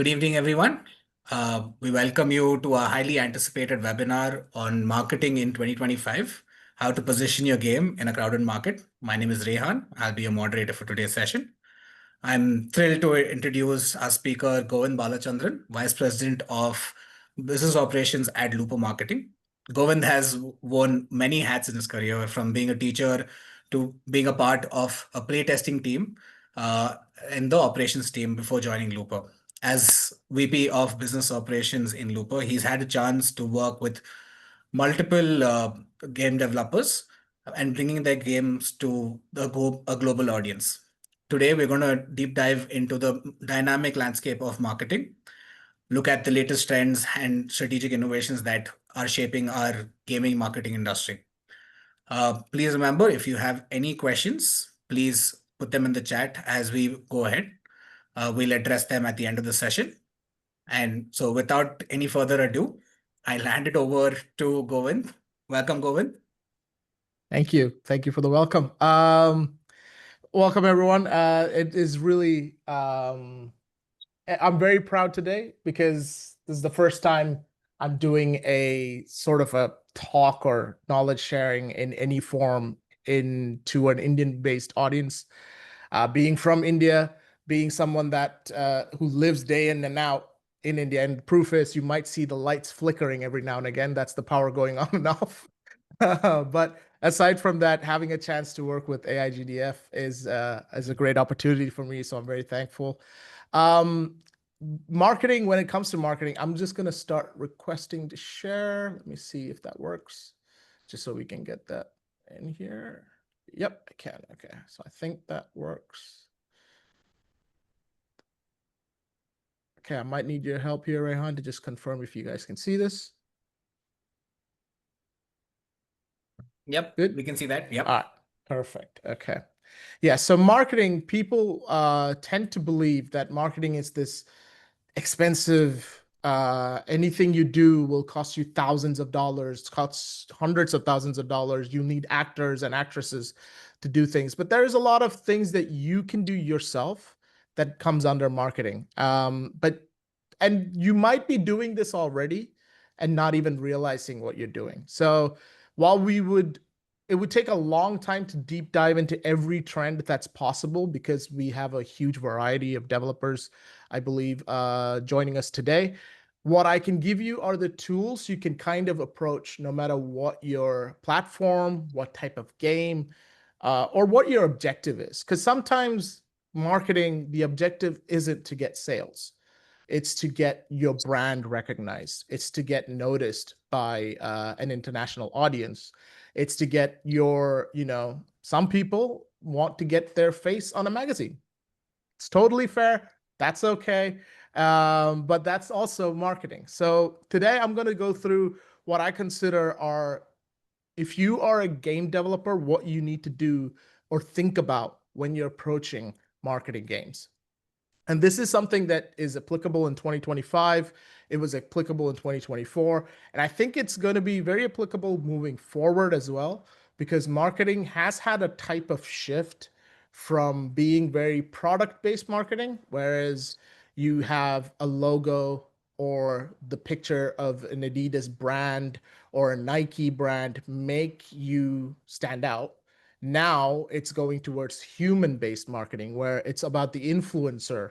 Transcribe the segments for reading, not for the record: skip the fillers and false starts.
Good evening, everyone. We welcome you to a highly anticipated webinar on marketing in 2025, how to position your game in a crowded market. My name is Rehan. I'll be your moderator for today's session. I'm thrilled to introduce our speaker, Govind Balachandran, Vice President of Business Operations at Looper Marketing. Govind has worn many hats in his career, from being a teacher to being a part of a playtesting team uh, in the operations team before joining Looper. As VP of Business Operations in Looper, he's had a chance to work with multiple game developers and bringing their games to a global audience. Today, we're going to deep dive into the dynamic landscape of marketing, look at the latest trends and strategic innovations that are shaping our gaming marketing industry. Please remember, if you have any questions, please put them in the chat as we go ahead. We'll address them at the end of the session. And so without any further ado, I'll hand it over to Govind. Welcome, Govind. Thank you. Thank you for the welcome. Welcome, everyone. It is really, I'm very proud today because this is the first time I'm doing a sort of a talk or knowledge sharing in any form into an Indian-based audience. Being from India, being someone that who lives day in and out in India, and the proof is you might see the lights flickering every now and again. That's the power going on and off. But aside from that, having a chance to work with AIGDF is a great opportunity for me, so I'm very thankful. Marketing, when it comes to marketing, I'm just going to start requesting to share. Let me see if that works, just so we can get that in here. Yep, I can. Okay, so I think that works. Okay, I might need your help here, Rehan, to just confirm if you guys can see this. Yep, good. We can see that. Yep. All right, perfect. Okay. Yeah, so marketing, people tend to believe that marketing is this expensive, anything you do will cost you thousands of dollars, costs hundreds of thousands of dollars. You need actors and actresses to do things, but there's a lot of things that you can do yourself that comes under marketing. And you might be doing this already and not even realizing what you're doing. So while it would take a long time to deep dive into every trend that's possible because we have a huge variety of developers, I believe, joining us today. What I can give you are the tools you can kind of approach no matter what your platform, what type of game, or what your objective is. Because sometimes marketing, the objective isn't to get sales. It's to get your brand recognized. It's to get noticed by an international audience. It's to get your, some people want to get their face on a magazine. It's totally fair. That's okay. But that's also marketing. So today I'm going to go through what I consider are, if you are a game developer, what you need to do or think about when you're approaching marketing games. And this is something that is applicable in 2025. It was applicable in 2024. And I think it's going to be very applicable moving forward as well, because marketing has had a type of shift from being very product-based marketing, whereas you have a logo or the picture of an Adidas brand or a Nike brand make you stand out. Now it's going towards human-based marketing, where it's about the influencer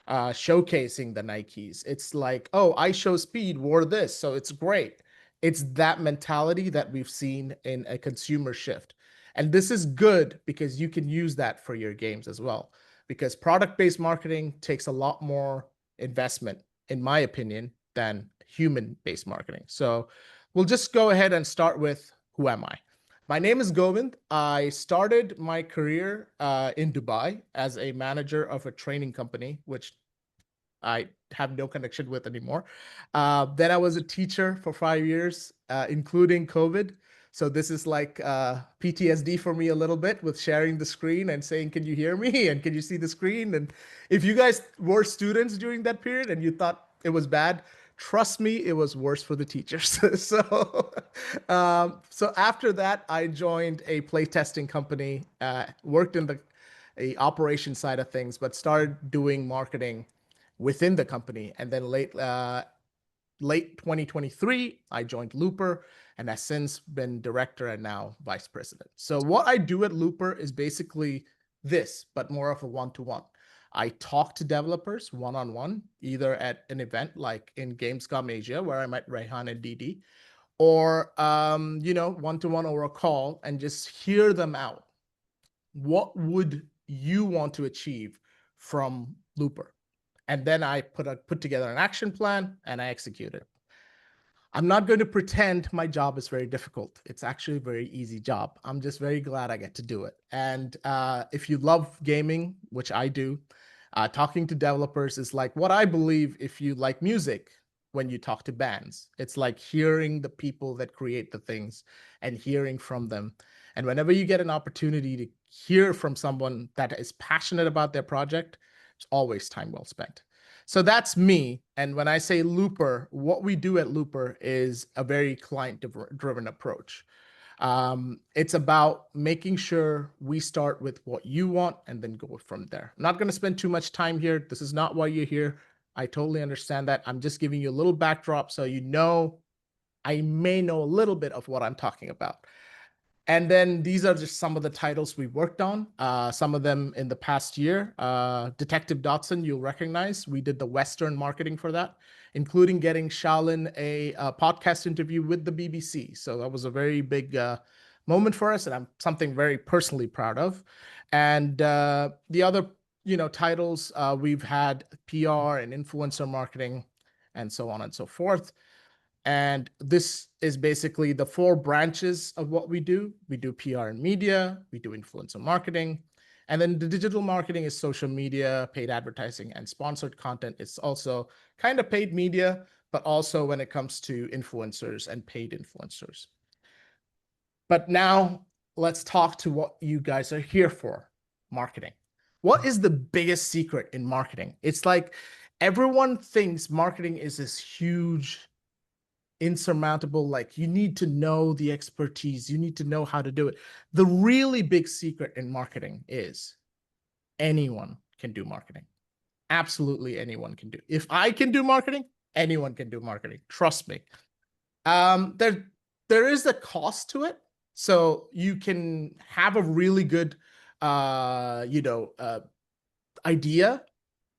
showcasing the Nikes. It's like, oh, I Show Speed wore this, so it's great. It's that mentality that we've seen in a consumer shift. And this is good because you can use that for your games as well. Because product-based marketing takes a lot more investment, in my opinion, than human-based marketing. So we'll just go ahead and start with, who am I? My name is Govind. I started my career in Dubai as a manager of a training company, which I have no connection with anymore. Then I was a teacher for 5 years, including COVID. So this is like PTSD for me a little bit, with sharing the screen and saying, can you hear me? And can you see the screen? And if you guys were students during that period and you thought it was bad, trust me, it was worse for the teachers. So after that, I joined a playtesting company, worked in the operation side of things, but started doing marketing within the company. And then late 2023, I joined Looper and has since been director and now vice president. So what I do at Looper is basically this, but more of a one-to-one. I talk to developers one-on-one, either at an event like in Gamescom Asia, where I met Rehan and Didi, or one-to-one over a call, and just hear them out. What would you want to achieve from Looper? And then I put together an action plan and I execute it. I'm not going to pretend my job is very difficult. It's actually a very easy job. I'm just very glad I get to do it. And if you love gaming, which I do, talking to developers is like what I believe if you like music when you talk to bands. It's like hearing the people that create the things and hearing from them. And whenever you get an opportunity to hear from someone that is passionate about their project, it's always time well spent. So that's me. And when I say Looper, what we do at Looper is a very client-driven approach. It's about making sure we start with what you want and then go from there. I'm not going to spend too much time here. This is not why you're here. I totally understand that. I'm just giving you a little backdrop so you know I may know a little bit of what I'm talking about. And then these are just some of the titles we worked on, some of them in the past year. Detective Dotson, you'll recognize. We did the Western marketing for that, including getting Shaolin a podcast interview with the BBC. So that was a very big moment for us, and I'm something very personally proud of. And the other titles, we've had PR and influencer marketing and so on and so forth. And this is basically the 4 branches of what we do. We do PR and media, we do influencer marketing, and then the digital marketing is social media, paid advertising, and sponsored content. It's also kind of paid media, but also when it comes to influencers and paid influencers. But now let's talk to what you guys are here for, marketing. What is the biggest secret in marketing? It's like everyone thinks marketing is this huge insurmountable, like you need to know the expertise, you need to know how to do it. The really big secret in marketing is anyone can do marketing. Absolutely anyone can do. If I can do marketing, anyone can do marketing. Trust me. There is a cost to it. So you can have a really good idea,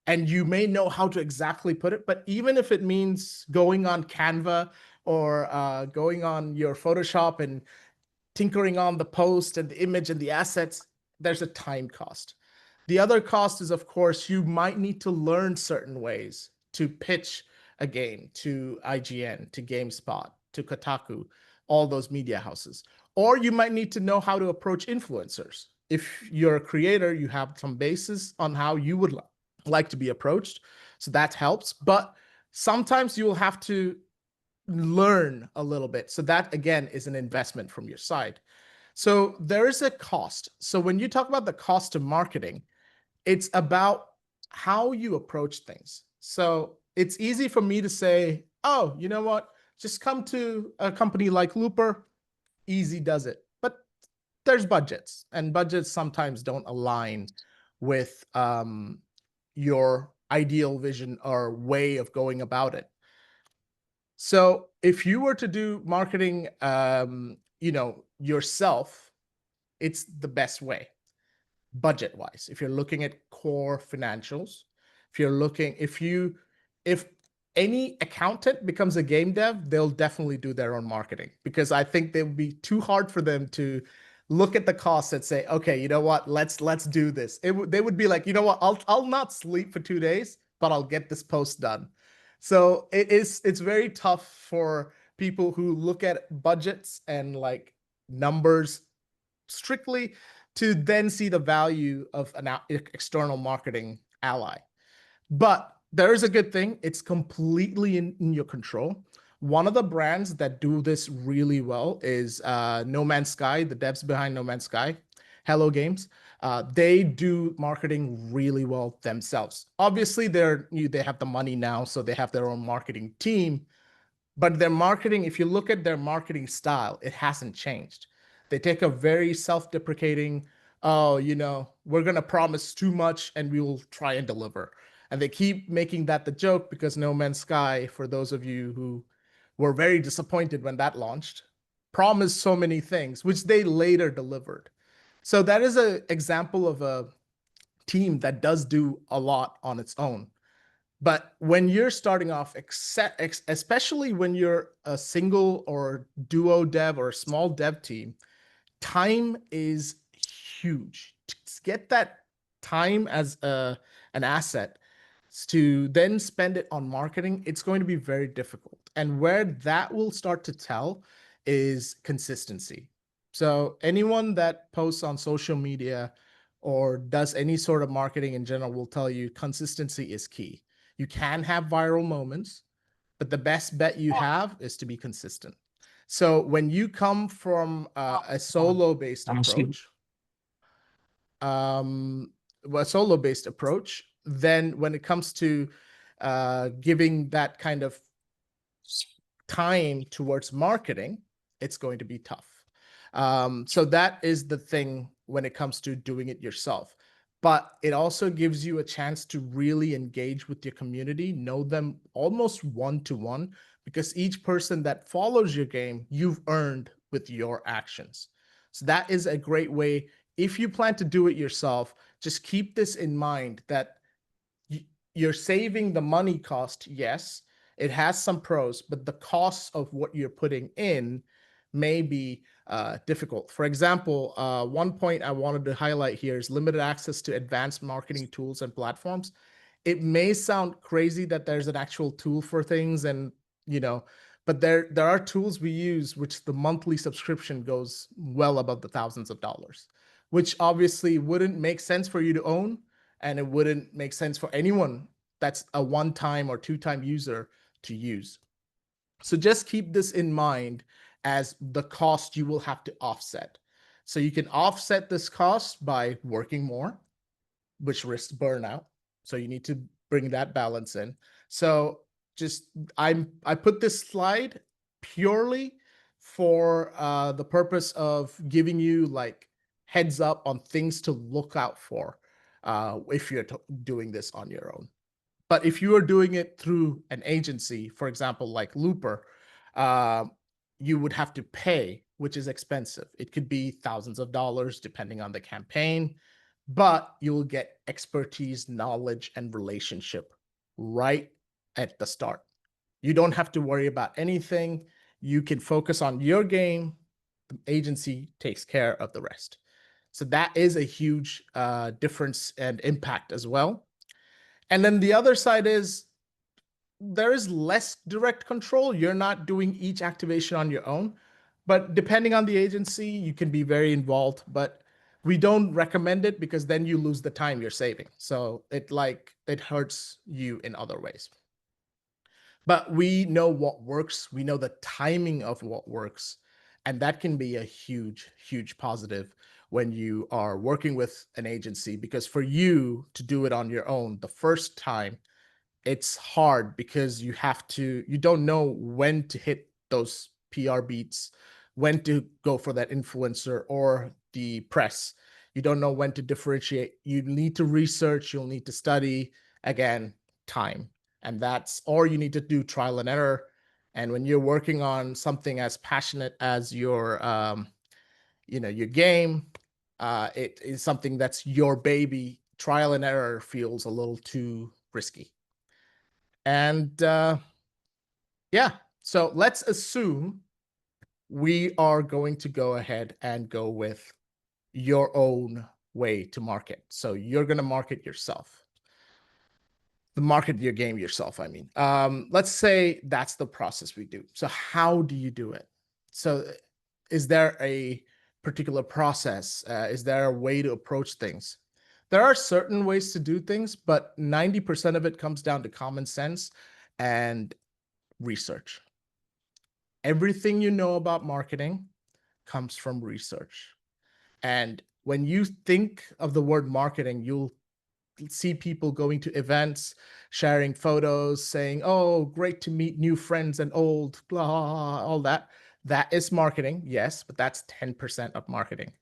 and you may know how to exactly put it, but even if it means going on Canva or going on your Photoshop and tinkering on the post and the image and the assets, there's a time cost. The other cost is, of course, you might need to learn certain ways to pitch a game to IGN, to GameSpot, to Kotaku, all those media houses. Or you might need to know how to approach influencers. If you're a creator, you have some basis on how you would like to be approached. So that helps. But sometimes you will have to learn a little bit. So that, again, is an investment from your side. So there is a cost. So when you talk about the cost of marketing, it's about how you approach things. So it's easy for me to say, oh, you know what? Just come to a company like Looper. Easy does it. But there's budgets, and budgets sometimes don't align with your ideal vision or way of going about it. So if you were to do marketing, yourself, it's the best way, budget-wise. If you're looking at core financials, if any accountant becomes a game dev, they'll definitely do their own marketing, because I think it would be too hard for them to look at the costs and say, okay, you know what, let's do this. They would be like, you know what, I'll not sleep for 2 days, but I'll get this post done. So it's very tough for people who look at budgets and like numbers strictly to then see the value of an external marketing ally. But there is a good thing. It's completely in your control. One of the brands that do this really well is No Man's Sky, the devs behind No Man's Sky, Hello Games. They do marketing really well themselves. Obviously, they have the money now, so they have their own marketing team. But their marketing, if you look at their marketing style, it hasn't changed. They take a very self-deprecating, oh, we're going to promise too much and we will try and deliver. And they keep making that the joke because No Man's Sky, for those of you who were very disappointed when that launched, promised so many things, which they later delivered. So that is an example of a team that does do a lot on its own. But when you're starting off, especially when you're a single or duo dev or a small dev team, time is huge. To get that time as an asset to then spend it on marketing, it's going to be very difficult. And where that will start to tell is consistency. So anyone that posts on social media or does any sort of marketing in general will tell you consistency is key. You can have viral moments, but the best bet you have is to be consistent. So when you come from a solo-based approach, then when it comes to giving that kind of time towards marketing, it's going to be tough. So that is the thing when it comes to doing it yourself. But it also gives you a chance to really engage with your community, know them almost one-to-one, because each person that follows your game, you've earned with your actions. So that is a great way. If you plan to do it yourself, just keep this in mind that you're saving the money cost. Yes, it has some pros, but the costs of what you're putting in may be difficult. For example, one point I wanted to highlight here is limited access to advanced marketing tools and platforms. It may sound crazy that there's an actual tool for things, and but there are tools we use which the monthly subscription goes well above the thousands of dollars, which obviously wouldn't make sense for you to own, and it wouldn't make sense for anyone that's a one-time or two-time user to use. So just keep this in mind as the cost you will have to offset. So you can offset this cost by working more, which risks burnout. So you need to bring that balance in. So just I put this slide purely for the purpose of giving you like heads up on things to look out for if you're doing this on your own. But if you are doing it through an agency, for example, like Looper, you would have to pay, which is expensive. It could be thousands of dollars depending on the campaign, but you will get expertise, knowledge, and relationship right at the start. You don't have to worry about anything. You can focus on your game. The agency takes care of the rest. So that is a huge difference and impact as well. And then the other side is there is less direct control. You're not doing each activation on your own, but depending on the agency, you can be very involved, but we don't recommend it because then you lose the time you're saving. So it hurts you in other ways. But we know what works. We know the timing of what works. And that can be a huge, huge positive when you are working with an agency, because for you to do it on your own the first time, it's hard because you don't know when to hit those PR beats, when to go for that influencer or the press. You don't know when to differentiate. You need to research, you'll need to study, again, time. And or you need to do trial and error. And when you're working on something as passionate as your game, it is something that's your baby. Trial and error feels a little too risky. And yeah, so let's assume we are going to go ahead and go with your own way to market. So you're going to market yourself. Market your game yourself, I mean. Let's say that's the process we do. So how do you do it? So is there a particular process? Is there a way to approach things? There are certain ways to do things, but 90% of it comes down to common sense and research. Everything you know about marketing comes from research. And when you think of the word marketing, you'll see people going to events, sharing photos, saying, oh, great to meet new friends and old, blah, all that. That is marketing, yes, but that's 10% of marketing.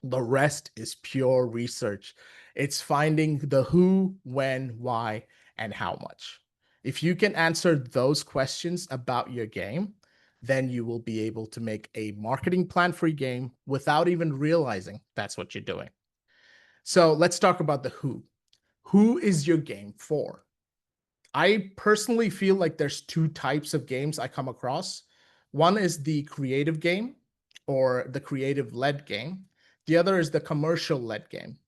The rest is pure research. It's finding the who, when, why, and how much. If you can answer those questions about your game, then you will be able to make a marketing plan for your game without even realizing that's what you're doing. So let's talk about the who. Who is your game for? I personally feel like there's two types of games I come across. One is the creative game or the creative led game. The other is the commercial led game.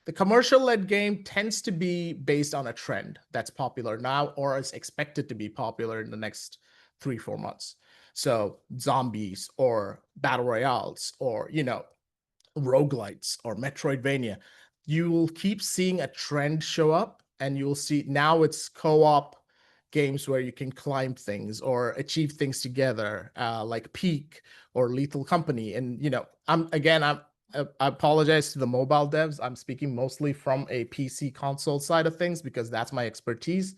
The commercial led game tends to be based on a trend that's popular now or is expected to be popular in the next 3-4 months. So zombies or battle royales or, roguelites or Metroidvania. You will keep seeing a trend show up, and you'll see now it's co-op games where you can climb things or achieve things together, like Peak or Lethal Company. And I apologize to the mobile devs. I'm speaking mostly from a PC console side of things because that's my expertise.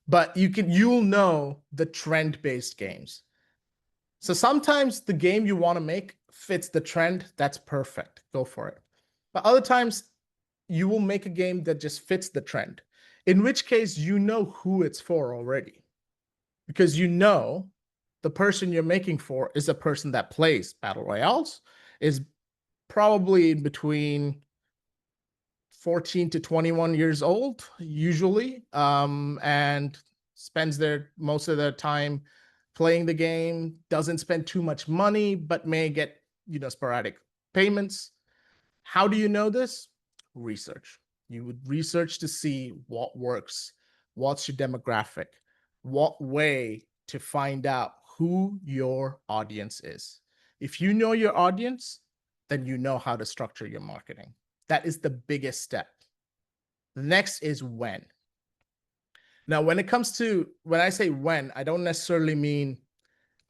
But you'll know the trend-based games. So sometimes the game you want to make fits the trend. That's perfect. Go for it. But other times you will make a game that just fits the trend, in which case you know who it's for already, because you know the person you're making for is a person that plays battle royales, is probably in between 14 to 21 years old usually, and spends most of their time playing the game, doesn't spend too much money, but may get sporadic payments. How do you know this? Research. You would research to see what works, what's your demographic, what way to find out who your audience is. If you know your audience, then you know how to structure your marketing. That is the biggest step. The next is when. Now, when I say when, I don't necessarily mean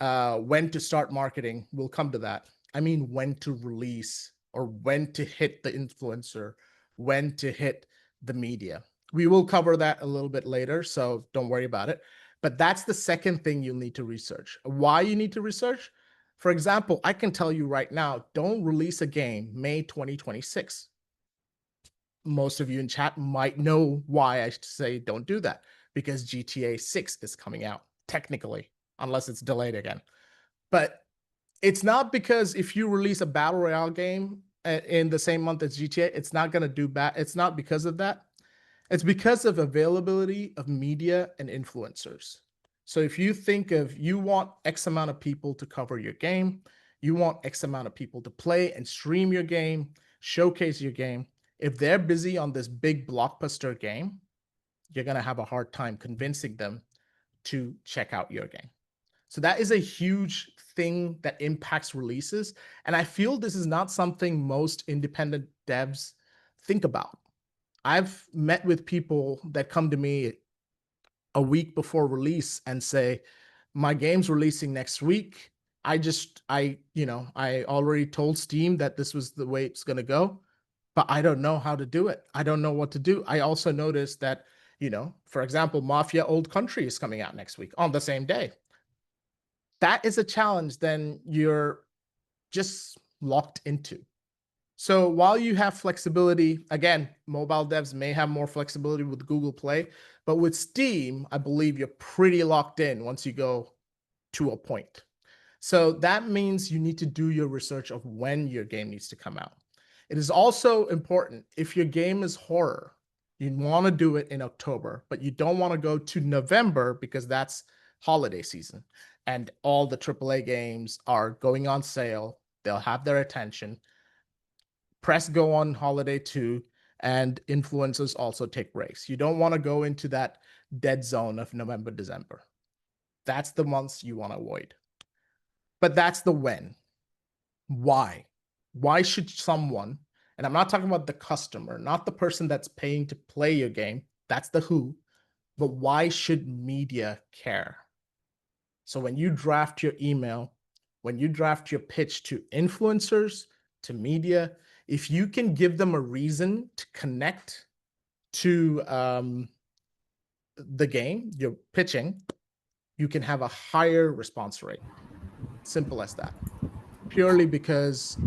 when to start marketing. We'll come to that. I mean when to release or when to hit the influencer, when to hit the media. We will cover that a little bit later, so don't worry about it. But that's the second thing you'll need to research. Why you need to research? For example, I can tell you right now, don't release a game May 2026. Most of you in chat might know why I say don't do that, because GTA 6 is coming out technically, unless it's delayed again. But it's not because if you release a battle royale game in the same month as GTA, it's not going to do bad. It's not because of that. It's because of availability of media and influencers. So if you think of, you want X amount of people to cover your game, you want X amount of people to play and stream your game, showcase your game. If they're busy on this big blockbuster game, you're going to have a hard time convincing them to check out your game. So that is a huge thing that impacts releases. And I feel this is not something most independent devs think about. I've met with people that come to me a week before release and say, my game's releasing next week. I already told Steam that this was the way it's going to go, but I don't know how to do it. I don't know what to do. I also noticed that, for example, Mafia Old Country is coming out next week on the same day. That is a challenge then you're just locked into. So while you have flexibility, again, mobile devs may have more flexibility with Google Play, but with Steam, I believe you're pretty locked in once you go to a point. So that means you need to do your research of when your game needs to come out. It is also important, if your game is horror, you want to do it in October, but you don't want to go to November because that's holiday season and all the AAA games are going on sale. They'll have their attention. Press go on holiday too, and influencers also take breaks. You don't want to go into that dead zone of November, December. That's the months you want to avoid. But that's the when. Why? Why should someone, and I'm not talking about the customer, not the person that's paying to play your game, that's the who, but why should media care? So when you draft your email, when you draft your pitch to influencers, to media, if you can give them a reason to connect to the game you're pitching, you can have a higher response rate. Simple as that. Purely because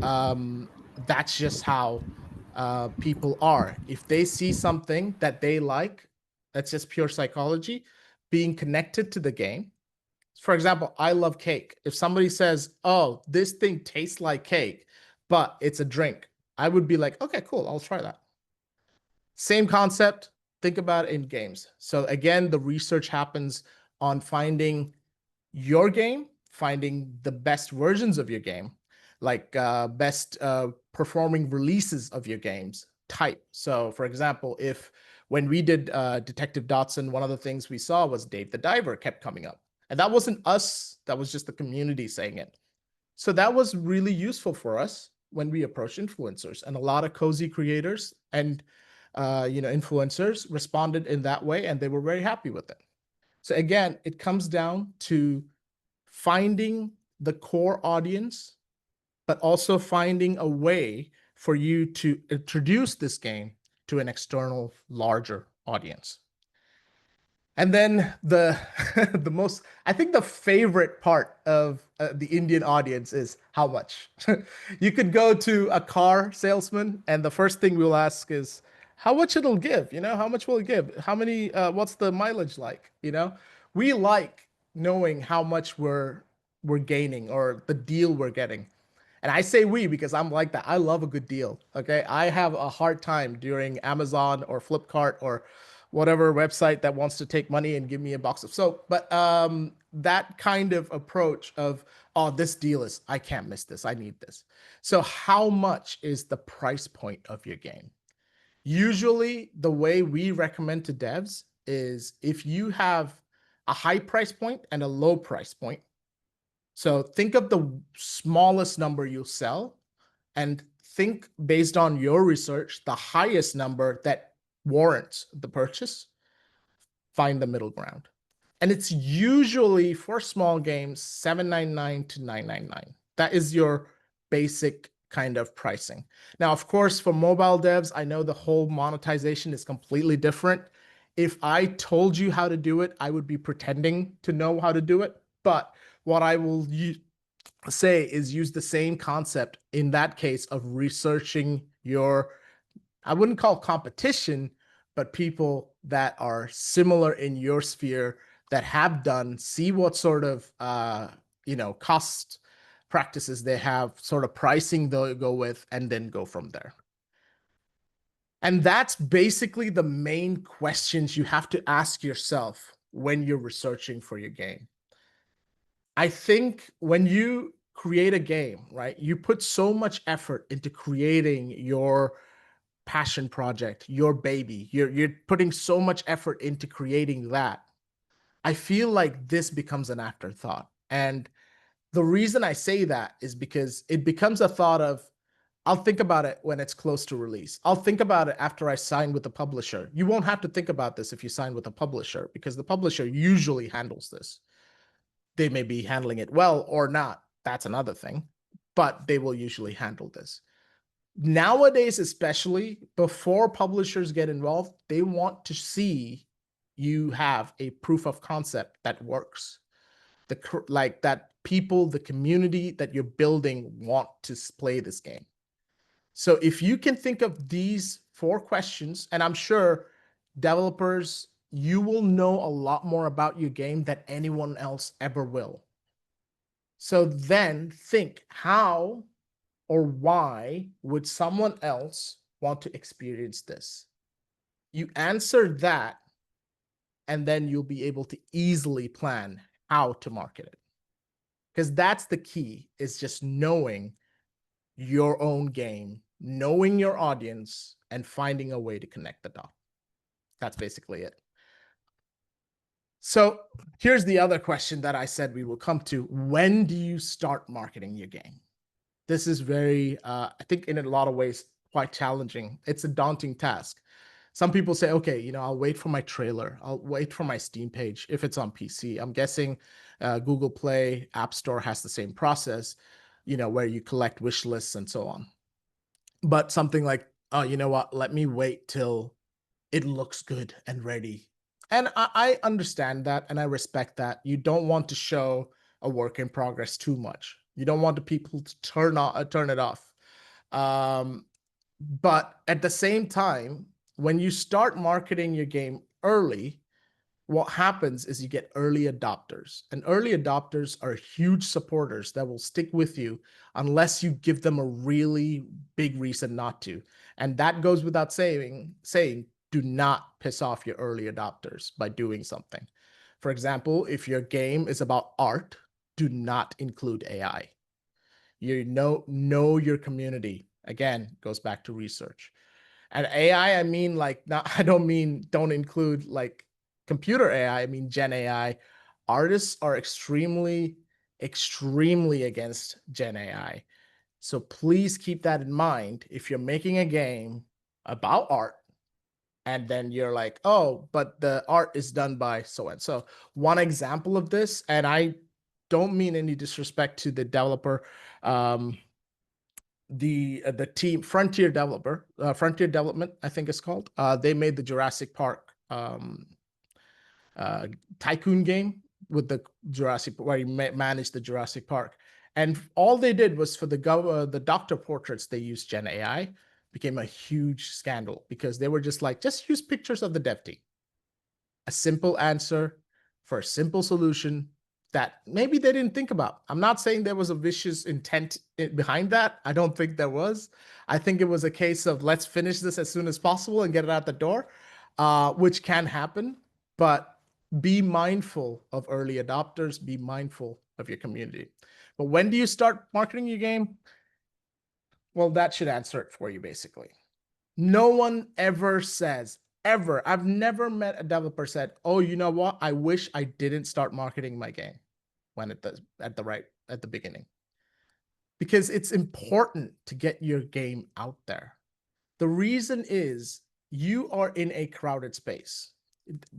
that's just how people are. If they see something that they like, That's just pure psychology. Being connected to the game. For example, I love cake. If somebody says, oh, this thing tastes like cake, but it's a drink, I would be like, okay, cool, I'll try that. Same concept. Think about it in games. So again, the research happens on finding your game, finding the best versions of your game, like best performing releases of your games type. So for example, if when we did Detective Dotson, one of the things we saw was Dave the Diver kept coming up. And that wasn't us, that was just the community saying it. So that was really useful for us when we approached influencers, and a lot of cozy creators and influencers responded in that way, and they were very happy with it. So again, it comes down to finding the core audience, but also finding a way for you to introduce this game to an external larger audience. And then the the most, I think the favorite part of the Indian audience is how much. You could go to a car salesman, and the first thing we'll ask is how much it'll give. How much will it give? How many? What's the mileage like? We like knowing how much we're gaining or the deal we're getting. And I say we because I'm like that. I love a good deal. Okay. I have a hard time during Amazon or Flipkart or whatever website that wants to take money and give me a box of soap. But that kind of approach of, oh, this deal is, I can't miss this. I need this. So how much is the price point of your game? Usually the way we recommend to devs is if you have a high price point and a low price point. So think of the smallest number you'll sell and think based on your research, the highest number that warrants the purchase, find the middle ground. And it's usually for small games, $7.99 to $9.99. That is your basic kind of pricing. Now, of course, for mobile devs, I know the whole monetization is completely different. If I told you how to do it, I would be pretending to know how to do it. But what I will say is use the same concept in that case of researching your, I wouldn't call competition, but people that are similar in your sphere that have done, see what sort of cost practices they have, sort of pricing they'll go with, and then go from there. And that's basically the main questions you have to ask yourself when you're researching for your game. I think when you create a game, right, you put so much effort into creating your passion project, your baby. You're putting so much effort into creating that. I feel like this becomes an afterthought. And the reason I say that is because it becomes a thought of, I'll think about it when it's close to release. I'll think about it after I sign with the publisher. You won't have to think about this if you sign with a publisher, because the publisher usually handles this. They may be handling it well or not. That's another thing, but they will usually handle this. Nowadays, especially before publishers get involved, they want to see you have a proof of concept that works. Like that people, the community that you're building want to play this game. So if you can think of these 4 questions, and I'm sure developers, you will know a lot more about your game than anyone else ever will. So then think, how or why would someone else want to experience this? You answer that, and then you'll be able to easily plan how to market it. Because that's the key, is just knowing your own game, knowing your audience, and finding a way to connect the dots. That's basically it. So here's the other question that I said we will come to. When do you start marketing your game? This is very, I think in a lot of ways, quite challenging. It's a daunting task. Some people say, okay, I'll wait for my trailer. I'll wait for my Steam page if it's on PC. I'm guessing Google Play, App Store has the same process, where you collect wish lists and so on. But something like, oh, you know what? Let me wait till it looks good and ready. And I understand that, and I respect that. You don't want to show a work in progress too much. You don't want the people to turn it off. But at the same time, when you start marketing your game early, what happens is you get early adopters, and early adopters are huge supporters that will stick with you unless you give them a really big reason not to. And that goes without saying, do not piss off your early adopters by doing something. For example, if your game is about art, do not include AI. You know your community. Again, goes back to research. And AI, I mean, like, not, I don't mean don't include like computer AI, I mean Gen AI. Artists are extremely, extremely against Gen AI. So please keep that in mind if you're making a game about art and then you're like, oh, but the art is done by so and so. One example of this, and I don't mean any disrespect to the developer, the team Frontier Development, I think it's called. They made the Jurassic Park tycoon game with the Jurassic, where you manage the Jurassic Park. And all they did was for the doctor portraits, they used Gen AI. Became a huge scandal because they were just like, just use pictures of the dev team. A simple answer for a simple solution that maybe they didn't think about. I'm not saying there was a vicious intent behind that. I don't think there was. I think it was a case of let's finish this as soon as possible and get it out the door, which can happen. But be mindful of early adopters. Be mindful of your community. But when do you start marketing your game? Well, that should answer it for you, basically. No one ever says, ever. I've never met a developer said, oh, you know what? I wish I didn't start marketing my game when at the beginning. Because it's important to get your game out there. The reason is you are in a crowded space.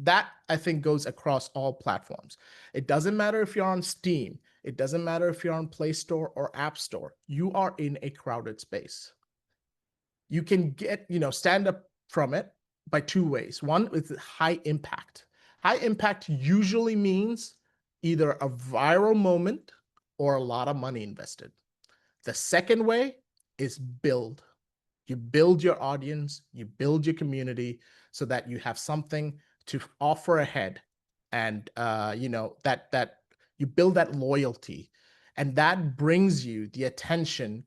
That, I think, goes across all platforms. It doesn't matter if you're on Steam. It doesn't matter if you're on Play Store or App Store. You are in a crowded space. You can stand up from it by two ways. One is high impact. High impact usually means either a viral moment or a lot of money invested. The second way is build. You build your audience, you build your community so that you have something to offer ahead, and that you build that loyalty, and that brings you the attention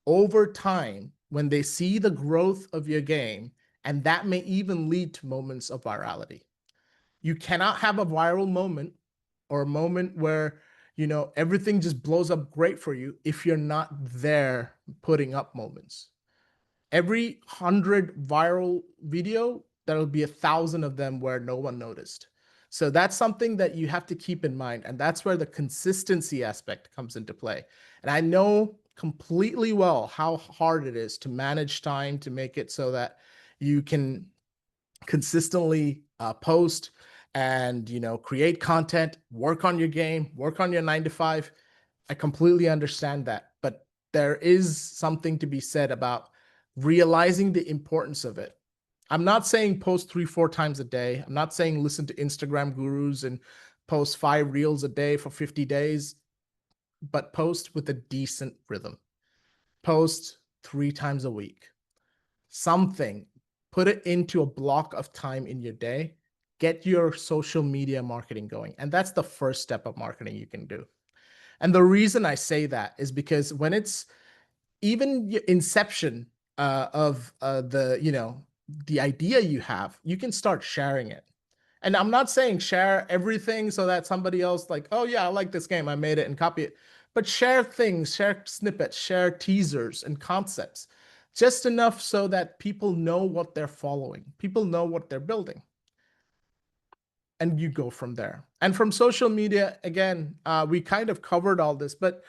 over time when they see the growth of your game, and that may even lead to moments of virality. You cannot have a viral moment or a moment where everything just blows up great for you if you're not there putting up moments. Every 100 viral video, there'll be 1,000 of them where no one noticed. So that's something that you have to keep in mind. And that's where the consistency aspect comes into play. And I know completely well how hard it is to manage time to make it so that you can consistently post and create content, work on your game, work on your 9 to 5. I completely understand that. But there is something to be said about realizing the importance of it. I'm not saying post 3-4 times a day. I'm not saying listen to Instagram gurus and post 5 reels a day for 50 days, but post with a decent rhythm. Post 3 times a week. Something, put it into a block of time in your day. Get your social media marketing going. And that's the first step of marketing you can do. And the reason I say that is because when it's even inception of the idea you have, you can start sharing it. And I'm not saying share everything so that somebody else like, oh yeah, I like this game, I made it, and copy it. But share things, share snippets, share teasers and concepts, just enough so that people know what they're following, people know what they're building. And you go from there. And from social media, again, we kind of covered all this, but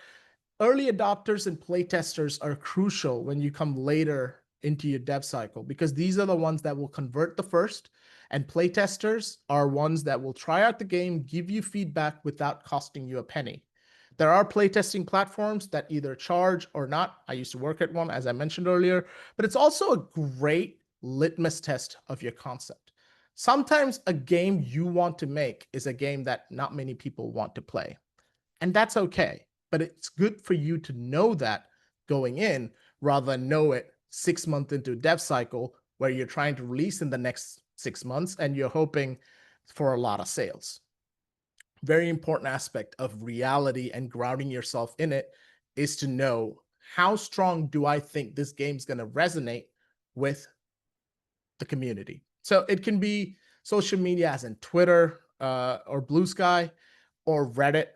early adopters and playtesters are crucial when you come later into your dev cycle, because these are the ones that will convert the first, and playtesters are ones that will try out the game, give you feedback without costing you a penny. There are playtesting platforms that either charge or not. I used to work at one, as I mentioned earlier, but it's also a great litmus test of your concept. Sometimes a game you want to make is a game that not many people want to play, and that's okay. But it's good for you to know that going in rather than know it 6 months into a dev cycle where you're trying to release in the next 6 months, and you're hoping for a lot of sales. Very important aspect of reality and grounding yourself in it is to know, how strong do I think this game's going to resonate with the community? So it can be social media, as in Twitter or Blue Sky or Reddit.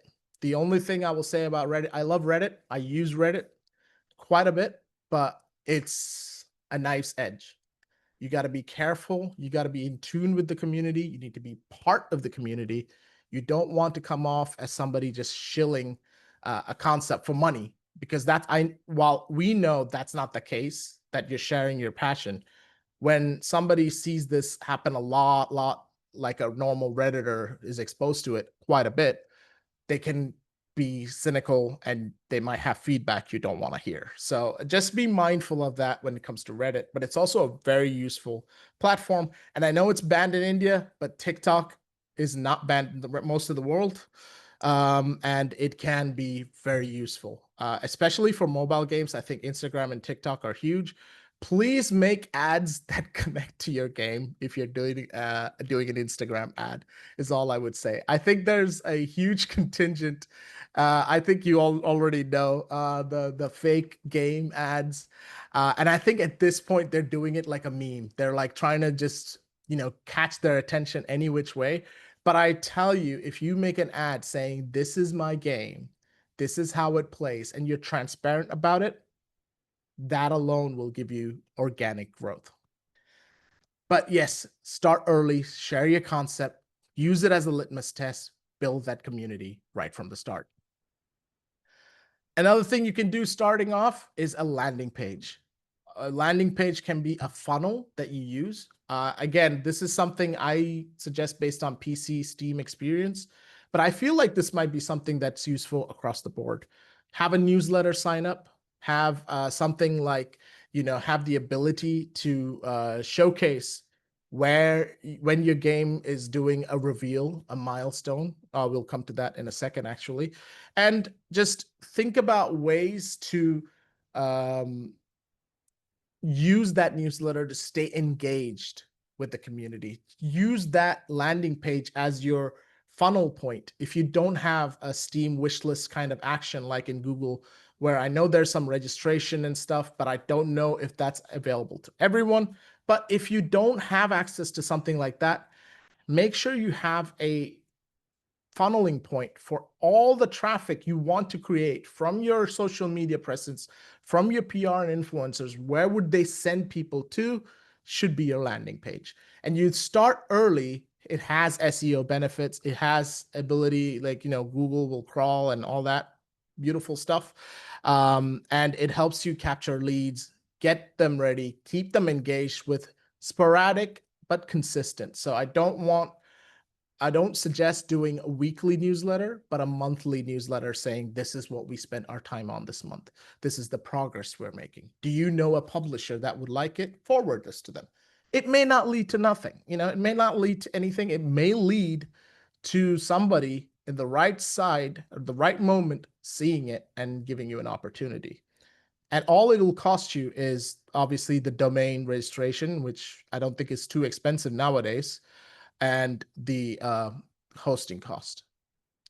The only thing I will say about Reddit, I love Reddit. I use Reddit quite a bit, but it's a knife's edge. You got to be careful. You got to be in tune with the community. You need to be part of the community. You don't want to come off as somebody just shilling a concept for money, because while we know that's not the case, that you're sharing your passion, when somebody sees this happen a lot, like a normal Redditor is exposed to it quite a bit, they can be cynical and they might have feedback you don't want to hear. So just be mindful of that when it comes to Reddit, but it's also a very useful platform. And I know it's banned in India, but TikTok is not banned in most of the world. And it can be very useful, especially for mobile games. I think Instagram and TikTok are huge. Please make ads that connect to your game if you're doing an Instagram ad, is all I would say. I think there's a huge contingent. I think you all already know the fake game ads. And I think at this point, they're doing it like a meme. They're like trying to just, catch their attention any which way. But I tell you, if you make an ad saying, this is my game, this is how it plays, and you're transparent about it, that alone will give you organic growth. But yes, start early, share your concept, use it as a litmus test, build that community right from the start. Another thing you can do starting off is a landing page. A landing page can be a funnel that you use. Again, this is something I suggest based on PC Steam experience, but I feel like this might be something that's useful across the board. Have a newsletter sign up, have something like, have the ability to showcase when your game is doing a reveal, a milestone. We'll come to that in a second, actually. And just think about ways to use that newsletter to stay engaged with the community. Use that landing page as your funnel point. If you don't have a Steam wishlist kind of action like in Google, where I know there's some registration and stuff, but I don't know if that's available to everyone. But if you don't have access to something like that, make sure you have a funneling point for all the traffic you want to create from your social media presence, from your PR and influencers. Where would they send people to? Should be your landing page. And you start early. It has SEO benefits. It has ability, like, Google will crawl and all that beautiful stuff. And it helps you capture leads, get them ready, keep them engaged with sporadic but consistent. So I don't suggest doing a weekly newsletter, but a monthly newsletter saying, this is what we spent our time on this month. This is the progress we're making. Do you know a publisher that would like it? Forward this to them. It may not lead to nothing. It may not lead to anything. It may lead to somebody in the right side or the right moment seeing it and giving you an opportunity. And all it will cost you is obviously the domain registration, which I don't think is too expensive nowadays, and the hosting cost.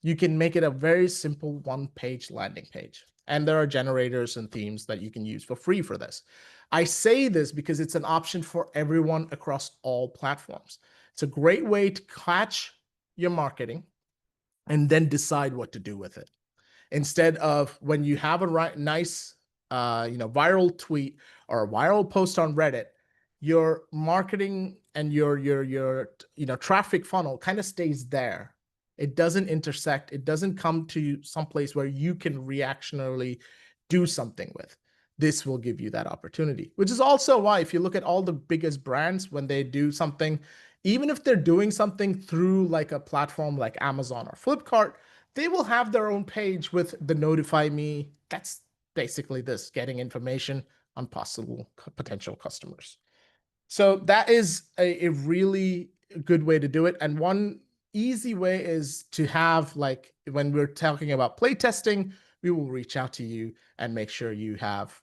You can make it a very simple one-page landing page. And there are generators and themes that you can use for free for this. I say this because it's an option for everyone across all platforms. It's a great way to catch your marketing and then decide what to do with it. Instead of when you have a nice, viral tweet or a viral post on Reddit, your marketing and your traffic funnel kind of stays there. It doesn't intersect. It doesn't come to someplace where you can reactionarily do something with. This will give you that opportunity, which is also why if you look at all the biggest brands, when they do something, even if they're doing something through like a platform like Amazon or Flipkart, they will have their own page with the notify me. That's basically this, getting information on possible potential customers. So that is a really good way to do it. And one easy way is to have, like, when we're talking about playtesting, we will reach out to you and make sure you have,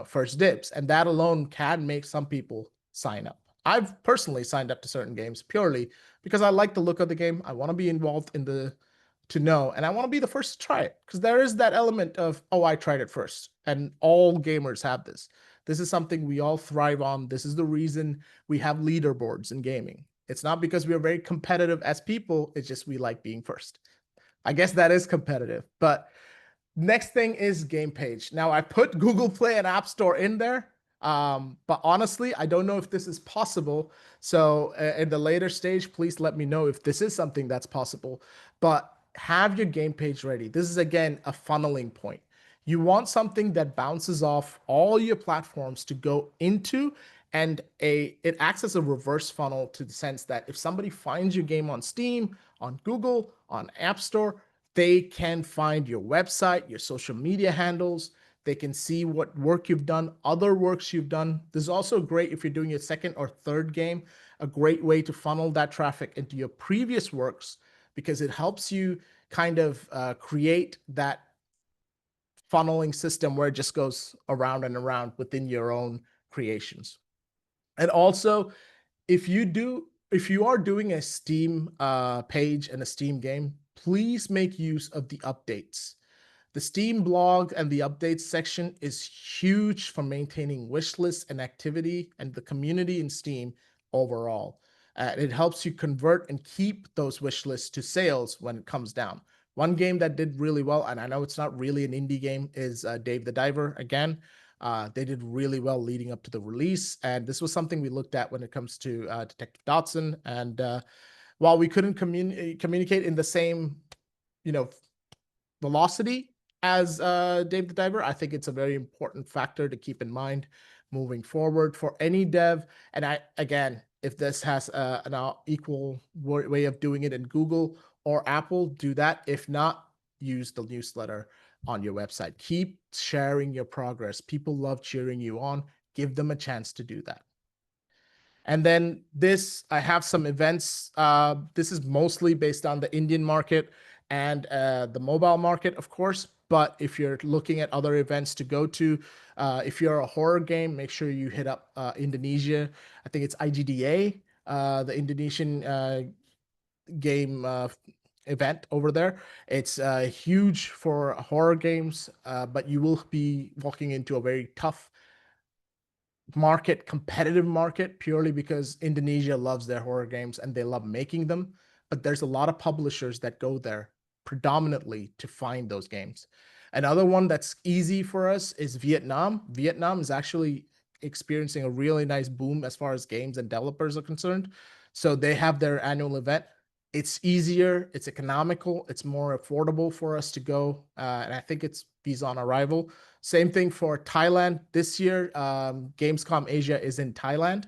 first dibs. And that alone can make some people sign up. I've personally signed up to certain games purely because I like the look of the game. I want to be involved in to know, and I want to be the first to try it because there is that element of, oh, I tried it first. And all gamers have this. This is something we all thrive on. This is the reason we have leaderboards in gaming. It's not because we are very competitive as people, it's just we like being first. I guess that is competitive. But next thing is game page. Now I put Google Play and App Store in there. But honestly, I don't know if this is possible. So in the later stage, please let me know if this is something that's possible. But have your game page ready. This is again a funneling point. You want something that bounces off all your platforms to go into, and it acts as a reverse funnel to the sense that if somebody finds your game on Steam, on Google, on App Store, they can find your website, your social media handles. They can see what work you've done, other works you've done. This is also great if you're doing your second or third game, a great way to funnel that traffic into your previous works because it helps you kind of create that funneling system where it just goes around and around within your own creations. And also, if you are doing a Steam page and a Steam game, please make use of the updates. The Steam blog and the updates section is huge for maintaining wish lists and activity and the community in Steam overall. It helps you convert and keep those wish lists to sales when it comes down. One game that did really well, and I know it's not really an indie game, is Dave the Diver. Again, they did really well leading up to the release, and this was something we looked at when it comes to Detective Dodson. And while we couldn't communicate in the same, velocity as Dave the Diver, I think it's a very important factor to keep in mind moving forward for any dev. And again, if this has an equal way of doing it in Google or Apple, do that. If not, use the newsletter on your website. Keep sharing your progress. People love cheering you on. Give them a chance to do that. And then I have some events. This is mostly based on the Indian market and the mobile market, of course. But if you're looking at other events to go to, if you're a horror game, make sure you hit up Indonesia. I think it's IGDA, the Indonesian game event over there. It's huge for horror games, but you will be walking into a very tough market, competitive market, purely because Indonesia loves their horror games and they love making them. But there's a lot of publishers that go there predominantly to find those games. Another one that's easy for us is Vietnam. Vietnam is actually experiencing a really nice boom as far as games and developers are concerned. So they have their annual event. It's easier, it's economical, it's more affordable for us to go. And I think it's Visa on arrival. Same thing for Thailand this year. Gamescom Asia is in Thailand.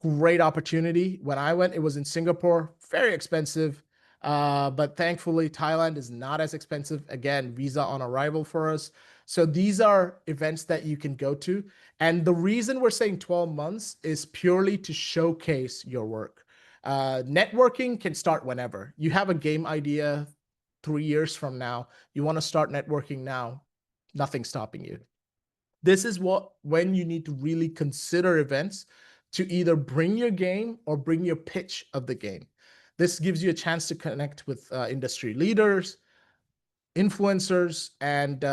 Great opportunity. When I went, it was in Singapore, very expensive. But thankfully, Thailand is not as expensive. Again, Visa on arrival for us. So these are events that you can go to. And the reason we're saying 12 months is purely to showcase your work. Networking can start whenever. You have a game idea 3 years from now. You want to start networking now. Nothing's stopping you. This is when you need to really consider events to either bring your game or bring your pitch of the game. This gives you a chance to connect with industry leaders, influencers, and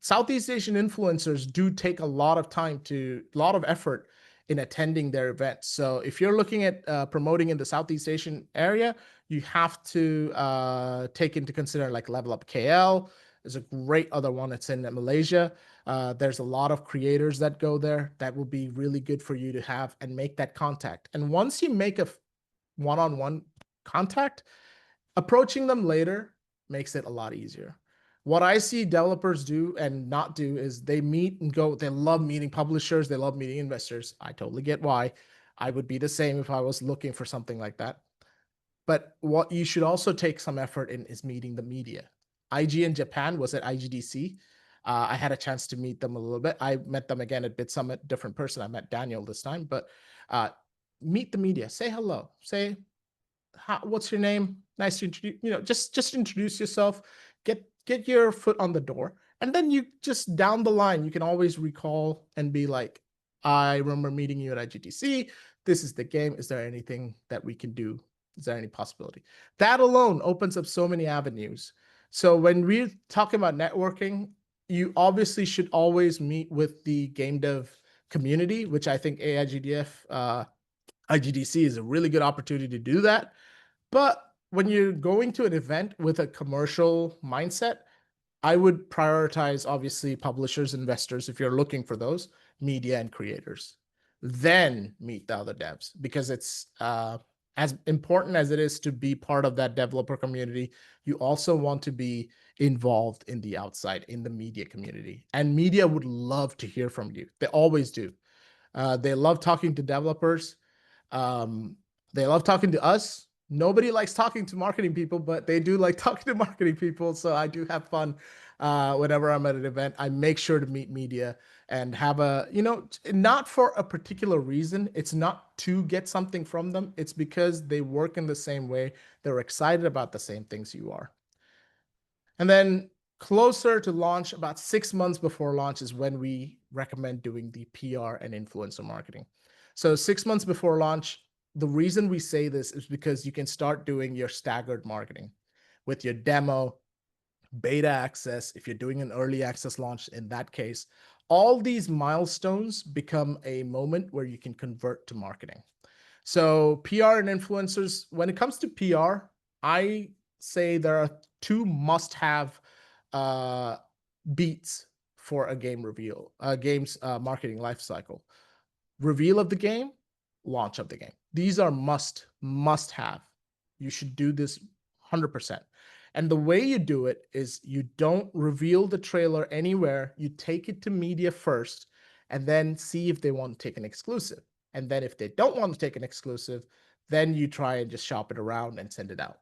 Southeast Asian influencers do take a lot of effort in attending their events. So if you're looking at promoting in the Southeast Asian area, you have to take into consider like Level Up KL. There's a great other one that's in Malaysia. There's a lot of creators that go there that will be really good for you to have and make that contact. And once you make a one-on-one contact, approaching them later makes it a lot easier. What I see developers do and not do is they meet and go. They love meeting publishers. They love meeting investors. I totally get why. I would be the same if I was looking for something like that. But what you should also take some effort in is meeting the media. IG in Japan was at IGDC. I had a chance to meet them a little bit. I met them again at Bit Summit, different person. I met Daniel this time, but meet the media. Say hello. Say, what's your name? Nice to introduce. Just introduce yourself. Get your foot on the door, and then you just down the line, you can always recall and be like, I remember meeting you at IGDC. This is the game. Is there anything that we can do? Is there any possibility? That alone opens up so many avenues. So when we're talking about networking, you obviously should always meet with the game dev community, which I think AIGDF, IGDC is a really good opportunity to do that. But when you're going to an event with a commercial mindset, I would prioritize obviously publishers, investors, if you're looking for those, media and creators. Then meet the other devs, because it's as important as it is to be part of that developer community, you also want to be involved in the outside, in the media community. And media would love to hear from you. They always do. They love talking to developers. They love talking to us. Nobody likes talking to marketing people, but they do like talking to marketing people. So I do have fun whenever I'm at an event. I make sure to meet media and have a, not for a particular reason. It's not to get something from them. It's because they work in the same way. They're excited about the same things you are. And then closer to launch, about 6 months before launch, is when we recommend doing the PR and influencer marketing. So 6 months before launch, the reason we say this is because you can start doing your staggered marketing with your demo, beta access. If you're doing an early access launch, in that case, all these milestones become a moment where you can convert to marketing. So PR and influencers, when it comes to PR, I say there are two must-have beats for a game reveal, game's marketing lifecycle. Reveal of the game, launch of the game. These are must-have. You should do this 100%. And the way you do it is you don't reveal the trailer anywhere. You take it to media first and then see if they want to take an exclusive. And then if they don't want to take an exclusive, then you try and just shop it around and send it out.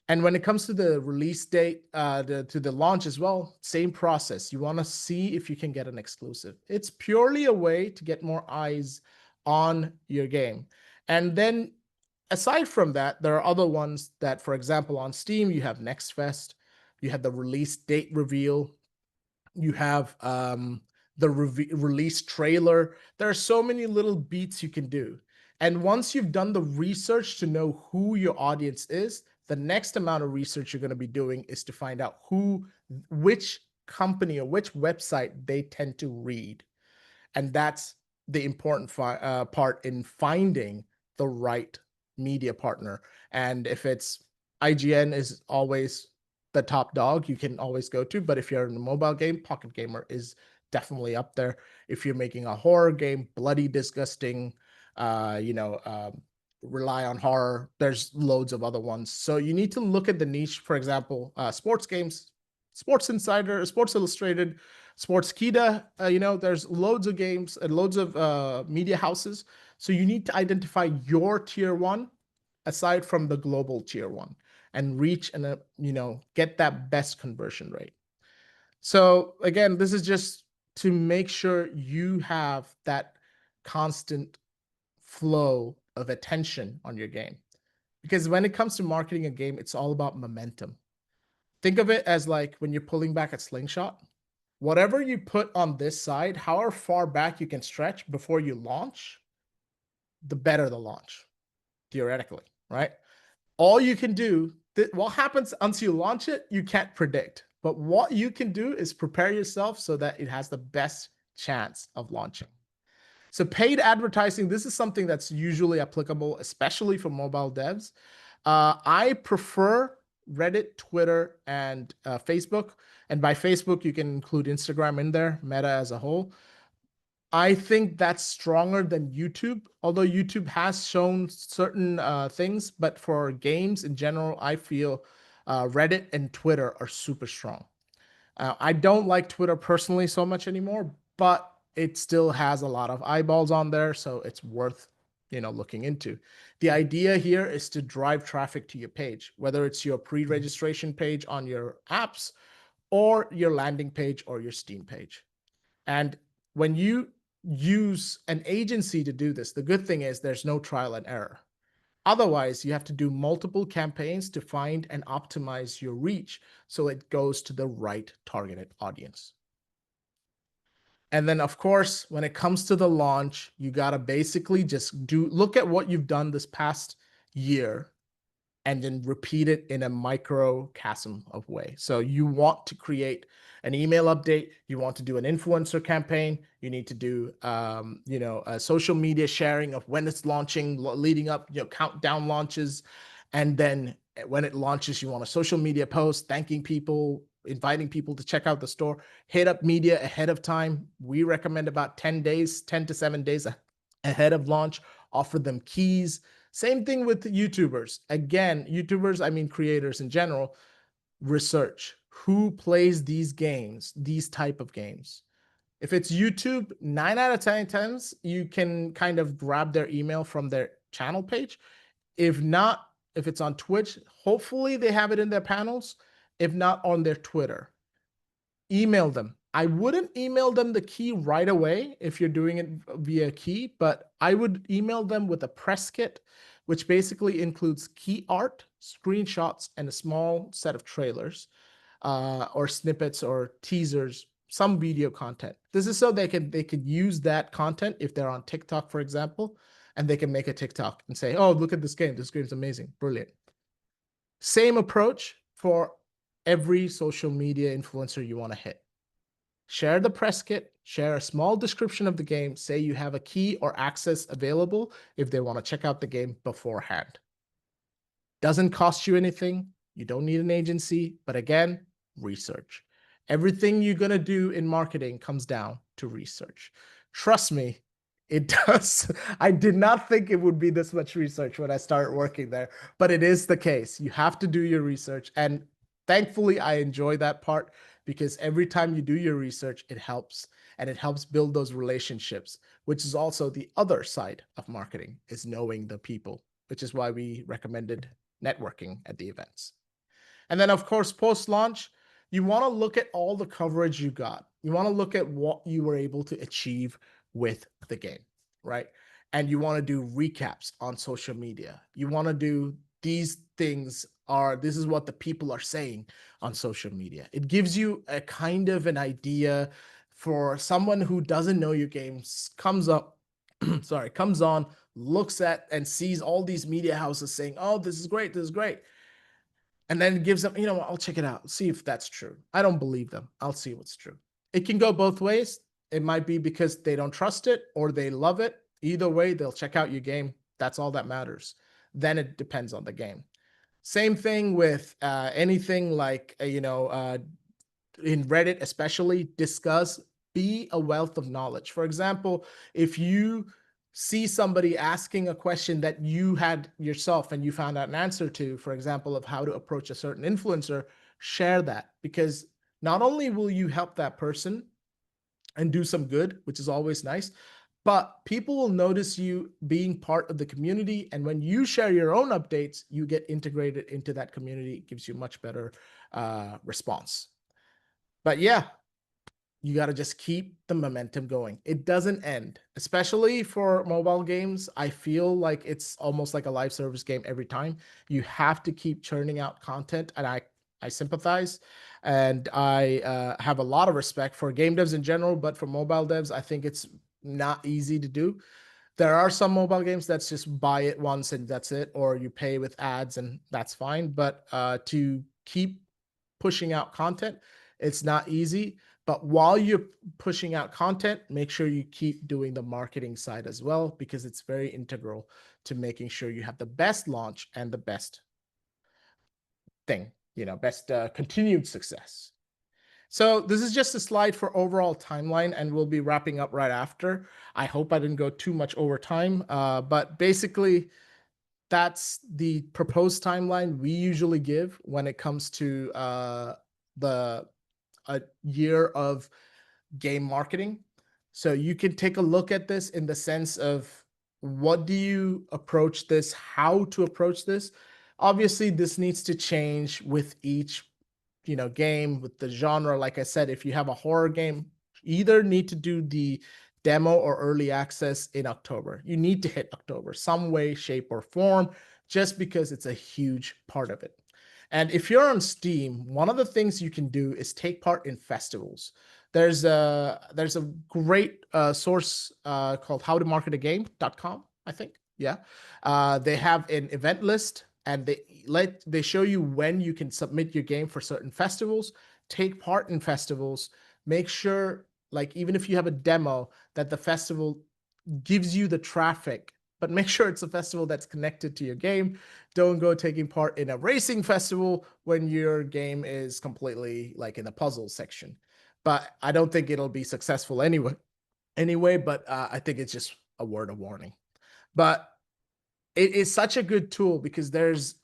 And when it comes to the release date, to the launch as well, same process. You want to see if you can get an exclusive. It's purely a way to get more eyes on your game. And then aside from that, there are other ones that, for example, on Steam, you have Next Fest, you have the release date reveal, you have the release trailer. There are so many little beats you can do. And once you've done the research to know who your audience is, the next amount of research you're going to be doing is to find out which company or which website they tend to read. And that's the important part in finding the right media partner. And if it's IGN is always the top dog you can always go to, but if you're in a mobile game, Pocket Gamer is definitely up there. If you're making a horror game, Bloody Disgusting, rely on horror, there's loads of other ones. So you need to look at the niche. For example, sports games, Sports Insider, Sports Illustrated, Sportskeeda, there's loads of games and loads of media houses. So you need to identify your tier one aside from the global tier one and reach and get that best conversion rate. So again, this is just to make sure you have that constant flow of attention on your game. Because when it comes to marketing a game, it's all about momentum. Think of it as like when you're pulling back at slingshot. Whatever you put on this side, however far back you can stretch before you launch, the better the launch, theoretically, right? All you can do, what happens until you launch it, you can't predict. But what you can do is prepare yourself so that it has the best chance of launching. So paid advertising, this is something that's usually applicable, especially for mobile devs. I prefer Reddit, Twitter, and Facebook. And by Facebook, you can include Instagram in there, Meta as a whole. I think that's stronger than YouTube, although YouTube has shown certain things. But for games in general, I feel Reddit and Twitter are super strong. I don't like Twitter personally so much anymore, but it still has a lot of eyeballs on there, so it's worth looking into. The idea here is to drive traffic to your page, whether it's your pre-registration page on your apps or your landing page or your Steam page. And when you use an agency to do this, the good thing is there's no trial and error. Otherwise, you have to do multiple campaigns to find and optimize your reach so it goes to the right targeted audience. And then, of course, when it comes to the launch, you got to basically just look at what you've done this past year and then repeat it in a microcosm of way. So you want to create an email update, you want to do an influencer campaign, you need to do a social media sharing of when it's launching, leading up, countdown launches, and then when it launches, you want a social media post thanking people, inviting people to check out the store. Hit up media ahead of time. We recommend about 10 days, 10 to 7 days ahead of launch. Offer them keys. Same thing with YouTubers. Again, YouTubers, I mean creators in general, research who plays these games, these type of games. If it's YouTube, 9 out of 10 times, you can kind of grab their email from their channel page. If not, if it's on Twitch, hopefully they have it in their panels. If not, on their Twitter. Email them. I wouldn't email them the key right away if you're doing it via key, but I would email them with a press kit, which basically includes key art, screenshots, and a small set of trailers or snippets or teasers, some video content. This is so they could use that content if they're on TikTok, for example, and they can make a TikTok and say, oh, look at this game. This game's amazing. Brilliant. Same approach for every social media influencer you want to hit. Share the press kit, share a small description of the game, say you have a key or access available if they want to check out the game beforehand. Doesn't cost you anything. You don't need an agency, but again, research. Everything you're going to do in marketing comes down to research. Trust me, it does. I did not think it would be this much research when I started working there, but it is the case. You have to do your research. And thankfully, I enjoy that part because every time you do your research, it helps. And it helps build those relationships, which is also the other side of marketing, is knowing the people, which is why we recommended networking at the events. And then, of course, post-launch, you want to look at all the coverage you got. You want to look at what you were able to achieve with the game, right? And you want to do recaps on social media. You want to do these things this is what the people are saying on social media. It gives you a kind of an idea for someone who doesn't know your games, comes on, looks at and sees all these media houses saying, oh, this is great, this is great. And then it gives them, I'll check it out, see if that's true. I don't believe them. I'll see what's true. It can go both ways. It might be because they don't trust it or they love it. Either way, they'll check out your game. That's all that matters. Then it depends on the game. Same thing with anything like, in Reddit, especially, discuss, be a wealth of knowledge. For example, if you see somebody asking a question that you had yourself and you found out an answer to, for example, of how to approach a certain influencer, share that, because not only will you help that person and do some good, which is always nice, but people will notice you being part of the community. And when you share your own updates, you get integrated into that community. It gives you much better response. But yeah, you got to just keep the momentum going. It doesn't end, especially for mobile games. I feel like it's almost like a live service game every time. You have to keep churning out content, and I sympathize, and I have a lot of respect for game devs in general, but for mobile devs, I think it's not easy to do. There are some mobile games that's just buy it once and that's it, or you pay with ads and that's fine. But to keep pushing out content, it's not easy. But while you're pushing out content, make sure you keep doing the marketing side as well, because it's very integral to making sure you have the best launch and the best thing, best continued success. So this is just a slide for overall timeline, and we'll be wrapping up right after. I hope I didn't go too much over time, but basically that's the proposed timeline we usually give when it comes to a year of game marketing. So you can take a look at this in the sense of, what do you approach this, how to approach this. Obviously, this needs to change with each game, with the genre. Like I said, if you have a horror game, either need to do the demo or early access in October. You need to hit October some way, shape, or form, just because it's a huge part of it. And if you're on Steam, one of the things you can do is take part in festivals. There's a great source called howtomarketagame.com, I think. Yeah. They have an event list, and they show you when you can submit your game for certain festivals, take part in festivals, make sure, like, even if you have a demo, that the festival gives you the traffic, but make sure it's a festival that's connected to your game. Don't go taking part in a racing festival when your game is completely like in the puzzle section. But I don't think it'll be successful anyway, but I think it's just a word of warning. But it is such a good tool because there's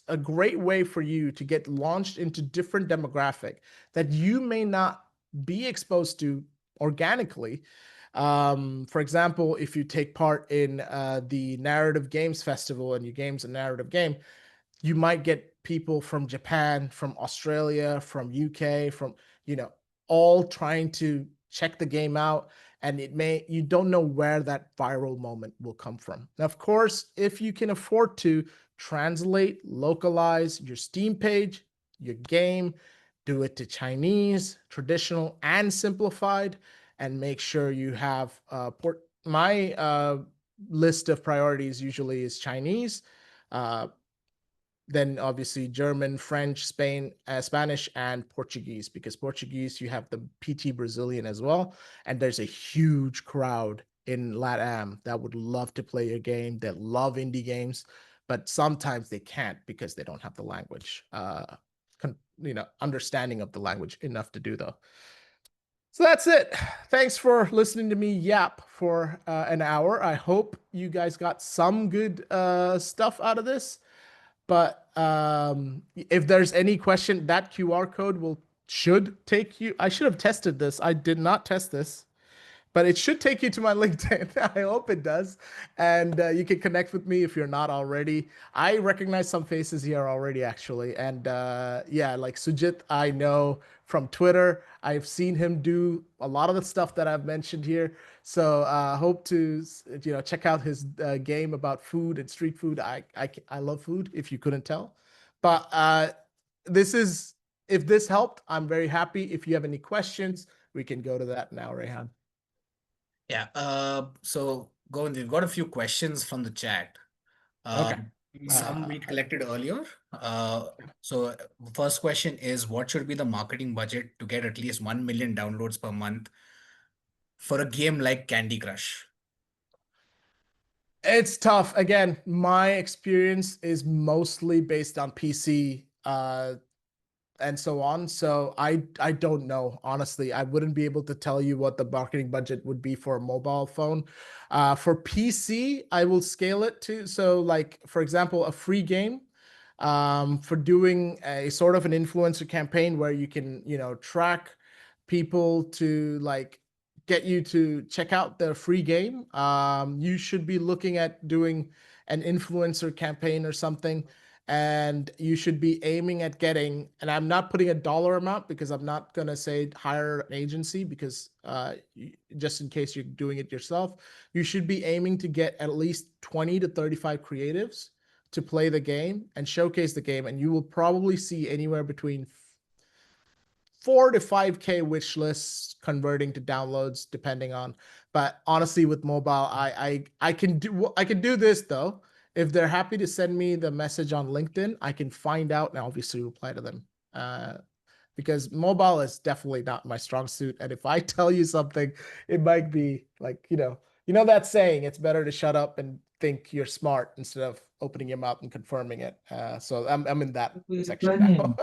a great way for you to get launched into different demographic that you may not be exposed to organically. For example, if you take part in the Narrative Games Festival and your game's a narrative game, you might get people from Japan, from Australia, from UK, from, all trying to check the game out. And you don't know where that viral moment will come from. Now, of course, if you can afford to translate, localize your Steam page, your game, do it to Chinese, traditional and simplified, and make sure you have my list of priorities usually is Chinese, then obviously German, French, Spanish, and Portuguese, because Portuguese, you have the PT Brazilian as well. And there's a huge crowd in LATAM that would love to play your game, that love indie games, but sometimes they can't because they don't have the language, understanding of the language enough to do though. So that's it. Thanks for listening to me yap for an hour. I hope you guys got some good stuff out of this. But if there's any question, that QR code should take you. I should have tested this. I did not test this, but it should take you to my LinkedIn. I hope it does. And you can connect with me if you're not already. I recognize some faces here already, actually. And yeah, like Sujit, I know from Twitter. I've seen him do a lot of the stuff that I've mentioned here. So hope to check out his game about food and street food. I love food, if you couldn't tell. But if this helped, I'm very happy. If you have any questions, we can go to that now, Rehan. Yeah. So Govind, we've got a few questions from the chat. Okay. Some we collected earlier. So first question is, what should be the marketing budget to get at least 1 million downloads per month for a game like Candy Crush? It's tough. Again, my experience is mostly based on PC and so on. So I don't know. Honestly, I wouldn't be able to tell you what the marketing budget would be for a mobile phone. For PC, I will scale it to, so like, for example, a free game, for doing a sort of an influencer campaign where you can, track people to like get you to check out the free game. You should be looking at doing an influencer campaign or something, and you should be aiming at getting, and I'm not putting a dollar amount because I'm not going to say hire an agency, because just in case you're doing it yourself, you should be aiming to get at least 20 to 35 creatives to play the game and showcase the game, and you will probably see anywhere between 4 to 5K wish lists converting to downloads, depending on. But honestly, with mobile, I can do this though. If they're happy to send me the message on LinkedIn, I can find out and obviously reply to them. Because mobile is definitely not my strong suit. And if I tell you something, it might be like, that saying, it's better to shut up and think you're smart instead of opening your mouth and confirming it. So I'm in that section now.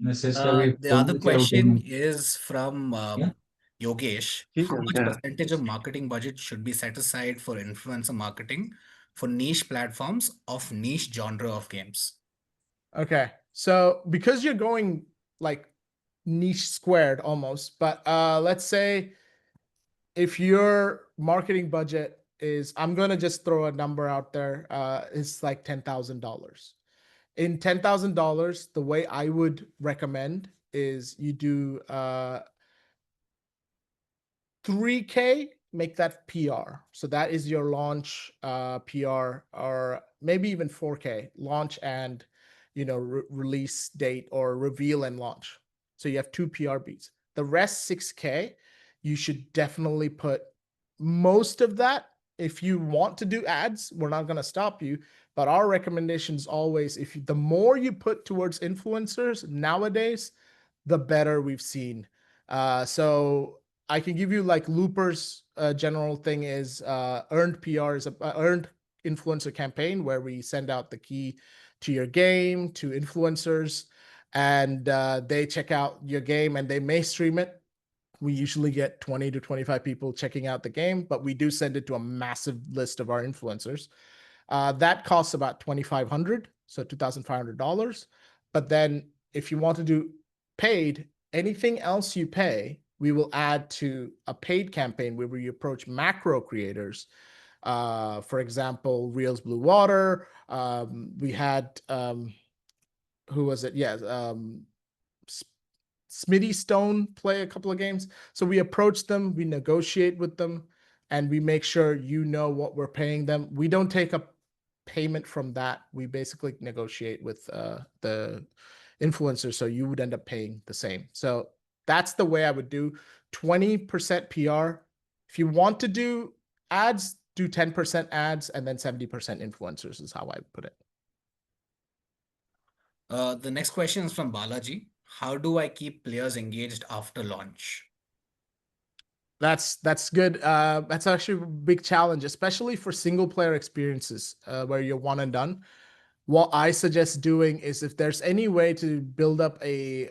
The other question is from Yogesh. How much Yeah. percentage of marketing budget should be set aside for influencer marketing for niche platforms of niche genre of games? Okay. So because you're going like niche squared almost, but let's say if your marketing budget is, I'm gonna just throw a number out there, it's like $10,000. In $10,000, the way I would recommend is you do 3K, make that PR. So that is your launch PR, or maybe even 4K, launch and release date, or reveal and launch. So you have two PR beats. The rest 6K, you should definitely put most of that. If you want to do ads, we're not going to stop you. But our recommendation is always, the more you put towards influencers nowadays, the better we've seen. So I can give you like Looper's general thing is earned PR is earned influencer campaign, where we send out the key to your game to influencers, and they check out your game and they may stream it. We usually get 20 to 25 people checking out the game, but we do send it to a massive list of our influencers. That costs about $2,500, so $2,500. But then if you want to do paid, anything else you pay, we will add to a paid campaign where we approach macro creators. For example, Reels Blue Water. We had who was it? Yeah, Smitty Stone play a couple of games. So we approach them, we negotiate with them, and we make sure you know what we're paying them. We don't take a payment from that. We basically negotiate with the influencer, so you would end up paying the same. So that's the way I would do 20% PR. If you want to do ads, do 10% ads and then 70% influencers is how I put it. The next question is from Balaji. How do I keep players engaged after launch? That's good. That's actually a big challenge, especially for single player experiences where you're one and done. What I suggest doing is, if there's any way to build up a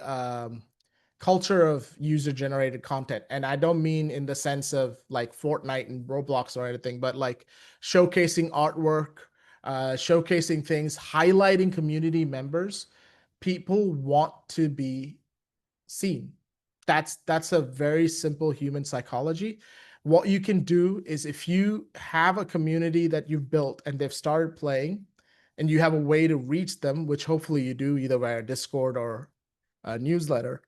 culture of user generated content, and I don't mean in the sense of like Fortnite and Roblox or anything, but like showcasing artwork, showcasing things, highlighting community members. People want to be seen. That's a very simple human psychology. What you can do is, if you have a community that you've built and they've started playing, and you have a way to reach them, which hopefully you do either via Discord or a newsletter,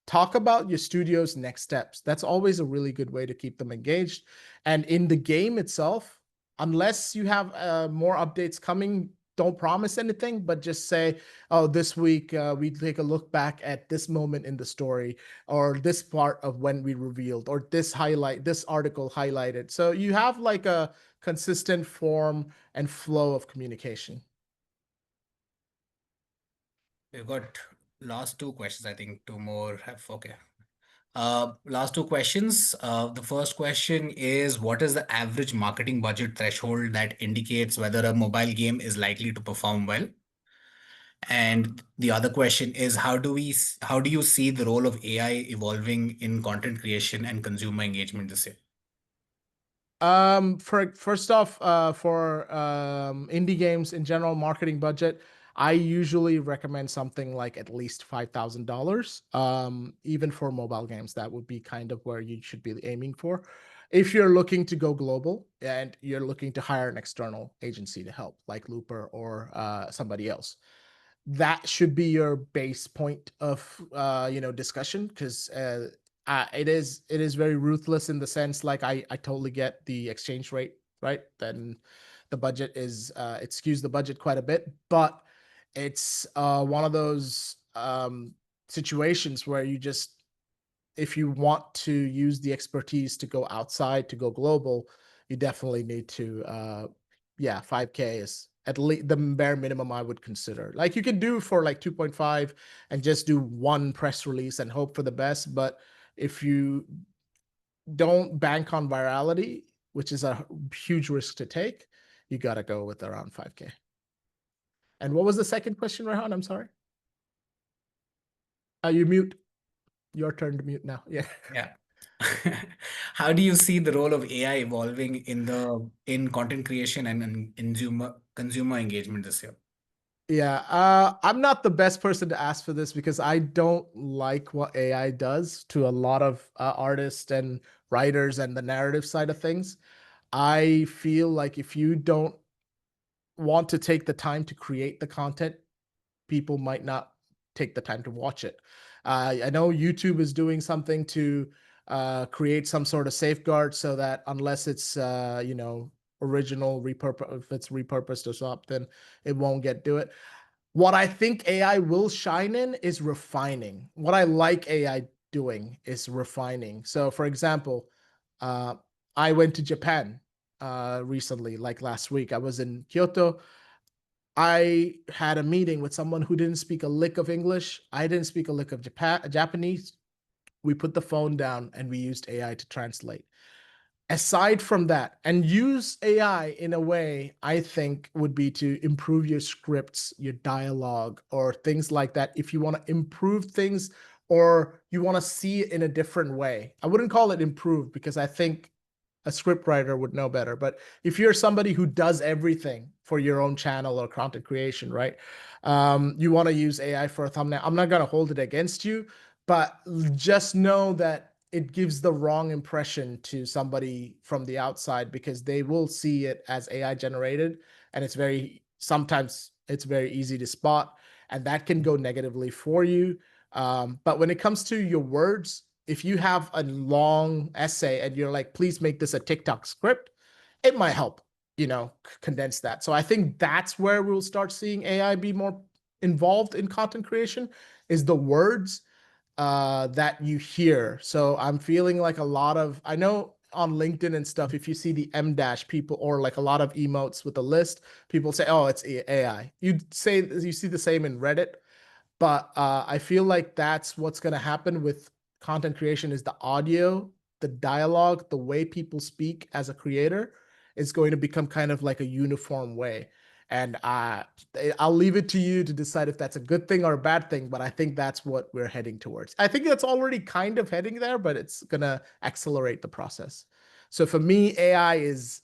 talk about your studio's next steps. That's always a really good way to keep them engaged. And in the game itself, unless you have more updates coming, don't promise anything, but just say, oh, this week we take a look back at this moment in the story, or this part of when we revealed, or this article highlighted. So you have like a consistent form and flow of communication. We've got last two questions. I think two more have. Okay. Last two questions. The first question is, what is the average marketing budget threshold that indicates whether a mobile game is likely to perform well? And the other question is, how do you see the role of AI evolving in content creation and consumer engagement this year? For first off, for indie games in general, marketing budget, I usually recommend something like at least $5,000. Even for mobile games, that would be kind of where you should be aiming for. If you're looking to go global and you're looking to hire an external agency to help, like Looper or somebody else, that should be your base point of discussion, because it is very ruthless in the sense, like I totally get the exchange rate, right? Then the budget is it skews the budget quite a bit, but it's one of those situations where you just, if you want to use the expertise to go outside, to go global, you definitely need to 5K is at least the bare minimum I would consider. Like, you could do for like 2.5 and just do one press release and hope for the best, but if you don't bank on virality, which is a huge risk to take, you got to go with around 5K. And what was the second question, Rehan? I'm sorry. You mute. Your turn to mute now. Yeah. Yeah. How do you see the role of AI evolving in content creation and in consumer engagement this year? Yeah, I'm not the best person to ask for this, because I don't like what AI does to a lot of artists and writers and the narrative side of things. I feel like if you don't want to take the time to create the content, people might not take the time to watch it. I know YouTube is doing something to create some sort of safeguard, so that unless it's original repurpose, if it's repurposed or something, it won't do it. What I think AI will shine in is refining. What I like AI doing is refining. So, for example, I went to Japan recently, like last week. I was in Kyoto. I had a meeting with someone who didn't speak a lick of English. I didn't speak a lick of Japanese. We put the phone down and we used AI to translate. Aside from that, and use AI in a way I think would be to improve your scripts, your dialogue, or things like that. If you want to improve things or you want to see it in a different way, I wouldn't call it improve because I think a script writer would know better. But if you're somebody who does everything for your own channel or content creation, right? You want to use AI for a thumbnail. I'm not going to hold it against you, but just know that it gives the wrong impression to somebody from the outside because they will see it as AI generated, and sometimes it's very easy to spot, and that can go negatively for you. But when it comes to your words, if you have a long essay and you're like, please make this a TikTok script, it might help, condense that. So I think that's where we'll start seeing AI be more involved in content creation is the words that you hear. So I'm feeling like I know on LinkedIn and stuff, if you see the M dash people or like a lot of emotes with a list, people say, oh, it's AI. You see the same in Reddit. But I feel like that's what's going to happen with content creation is the audio, the dialogue, the way people speak as a creator is going to become kind of like a uniform way. And I'll leave it to you to decide if that's a good thing or a bad thing, but I think that's what we're heading towards. I think that's already kind of heading there, but it's going to accelerate the process. So for me, AI is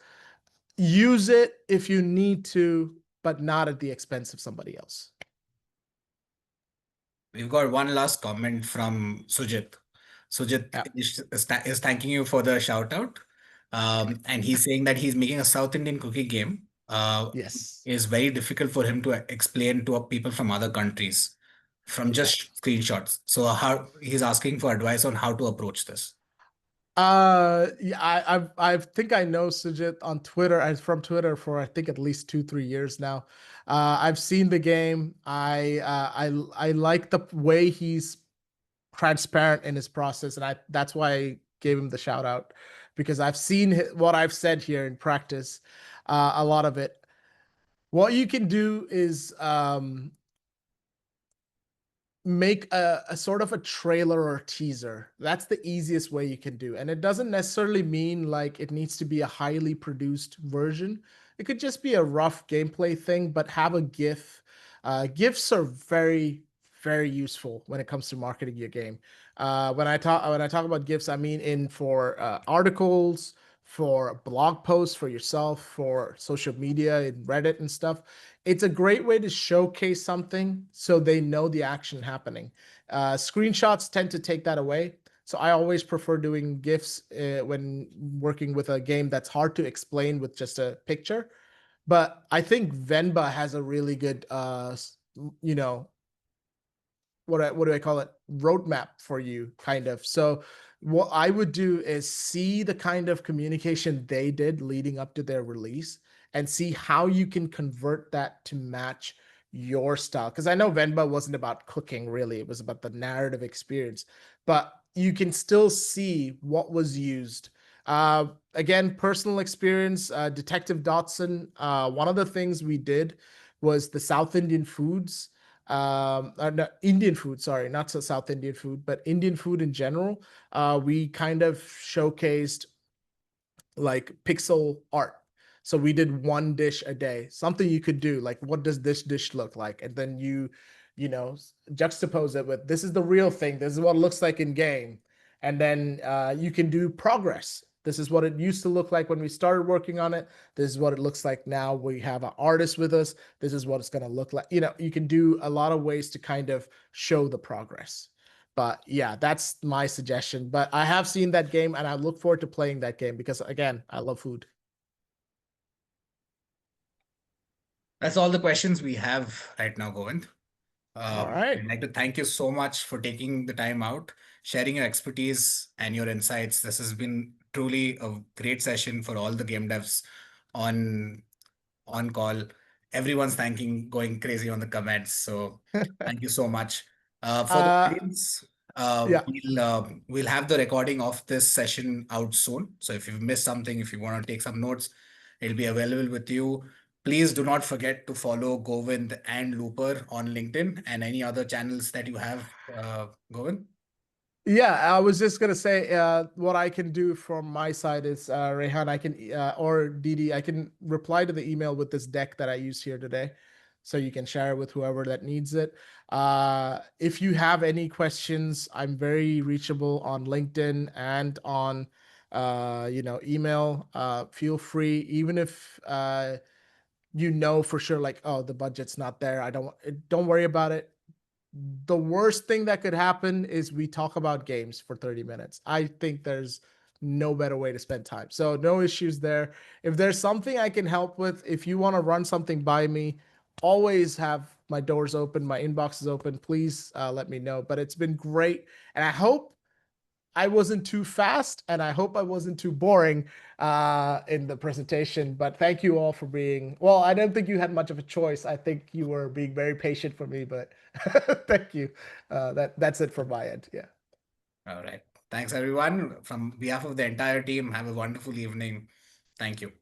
use it if you need to, but not at the expense of somebody else. We've got one last comment from Sujit. Sujit Yeah. is thanking you for the shout out. And he's saying that he's making a South Indian cookie game. Yes. It is very difficult for him to explain to people from other countries from Yeah. just screenshots. So how he's asking for advice on how to approach this. Yeah, I think I know Sujit on Twitter. I'm from Twitter for I think at least 2-3 years now. I've seen the game. I like the way he's transparent in his process, and that's why I gave him the shout out because I've seen what I've said here in practice, a lot of it. What you can do is make a sort of a trailer or teaser. That's the easiest way you can do. And it doesn't necessarily mean like it needs to be a highly produced version. It could just be a rough gameplay thing, but have a GIF. GIFs are very, very useful when it comes to marketing your game. When I talk about GIFs, I mean in for articles, for blog posts for yourself, for social media in Reddit and stuff. It's a great way to showcase something so they know the action happening. Screenshots tend to take that away. So I always prefer doing GIFs when working with a game that's hard to explain with just a picture. But I think Venba has a really good, you know, what do I call it? Roadmap for you, kind of. So what I would do is see the kind of communication they did leading up to their release and see how you can convert that to match your style. Because I know Venba wasn't about cooking really, it was about the narrative experience, but you can still see what was used. Again, personal experience, Detective Dotson. One of the things we did was the South Indian foods no, Indian food, sorry, not so South Indian food, but Indian food in general. We kind of showcased like pixel art. So we did one dish a day, something you could do, like what does this dish look like? And then juxtapose it with this is the real thing. This is what it looks like in game. And then you can do progress. This is what it used to look like when we started working on it. This is what it looks like now. We have an artist with us. This is what it's going to look like. You can do a lot of ways to kind of show the progress. But yeah, that's my suggestion. But I have seen that game and I look forward to playing that game because again, I love food. That's all the questions we have right now, Govind. All right. I'd like to thank you so much for taking the time out, sharing your expertise and your insights. This has been truly a great session for all the game devs on on call. Everyone's thanking, going crazy on the comments. So thank you so much. For the uh audience. Yeah. We'll have the recording of this session out soon. So if you've missed something, if you want to take some notes, it'll be available with you. Please do not forget to follow Govind and Looper on LinkedIn and any other channels that you have, Govind. Yeah, I was just gonna say what I can do from my side is Rehan, I can or Didi, I can reply to the email with this deck that I used here today, so you can share it with whoever that needs it. If you have any questions, I'm very reachable on LinkedIn and on email. Feel free, even if for sure like, oh, the budget's not there. Don't worry about it. The worst thing that could happen is we talk about games for 30 minutes. I think there's no better way to spend time. So no issues there. If there's something I can help with, if you want to run something by me, always have my doors open, my inbox is open. Please let me know. But it's been great. And I hope I wasn't too fast and I hope I wasn't too boring in the presentation. But thank you all for being, well, I don't think you had much of a choice. I think you were being very patient for me, but thank you. That's it from my end. Yeah. All right. Thanks, everyone. From behalf of the entire team, have a wonderful evening. Thank you.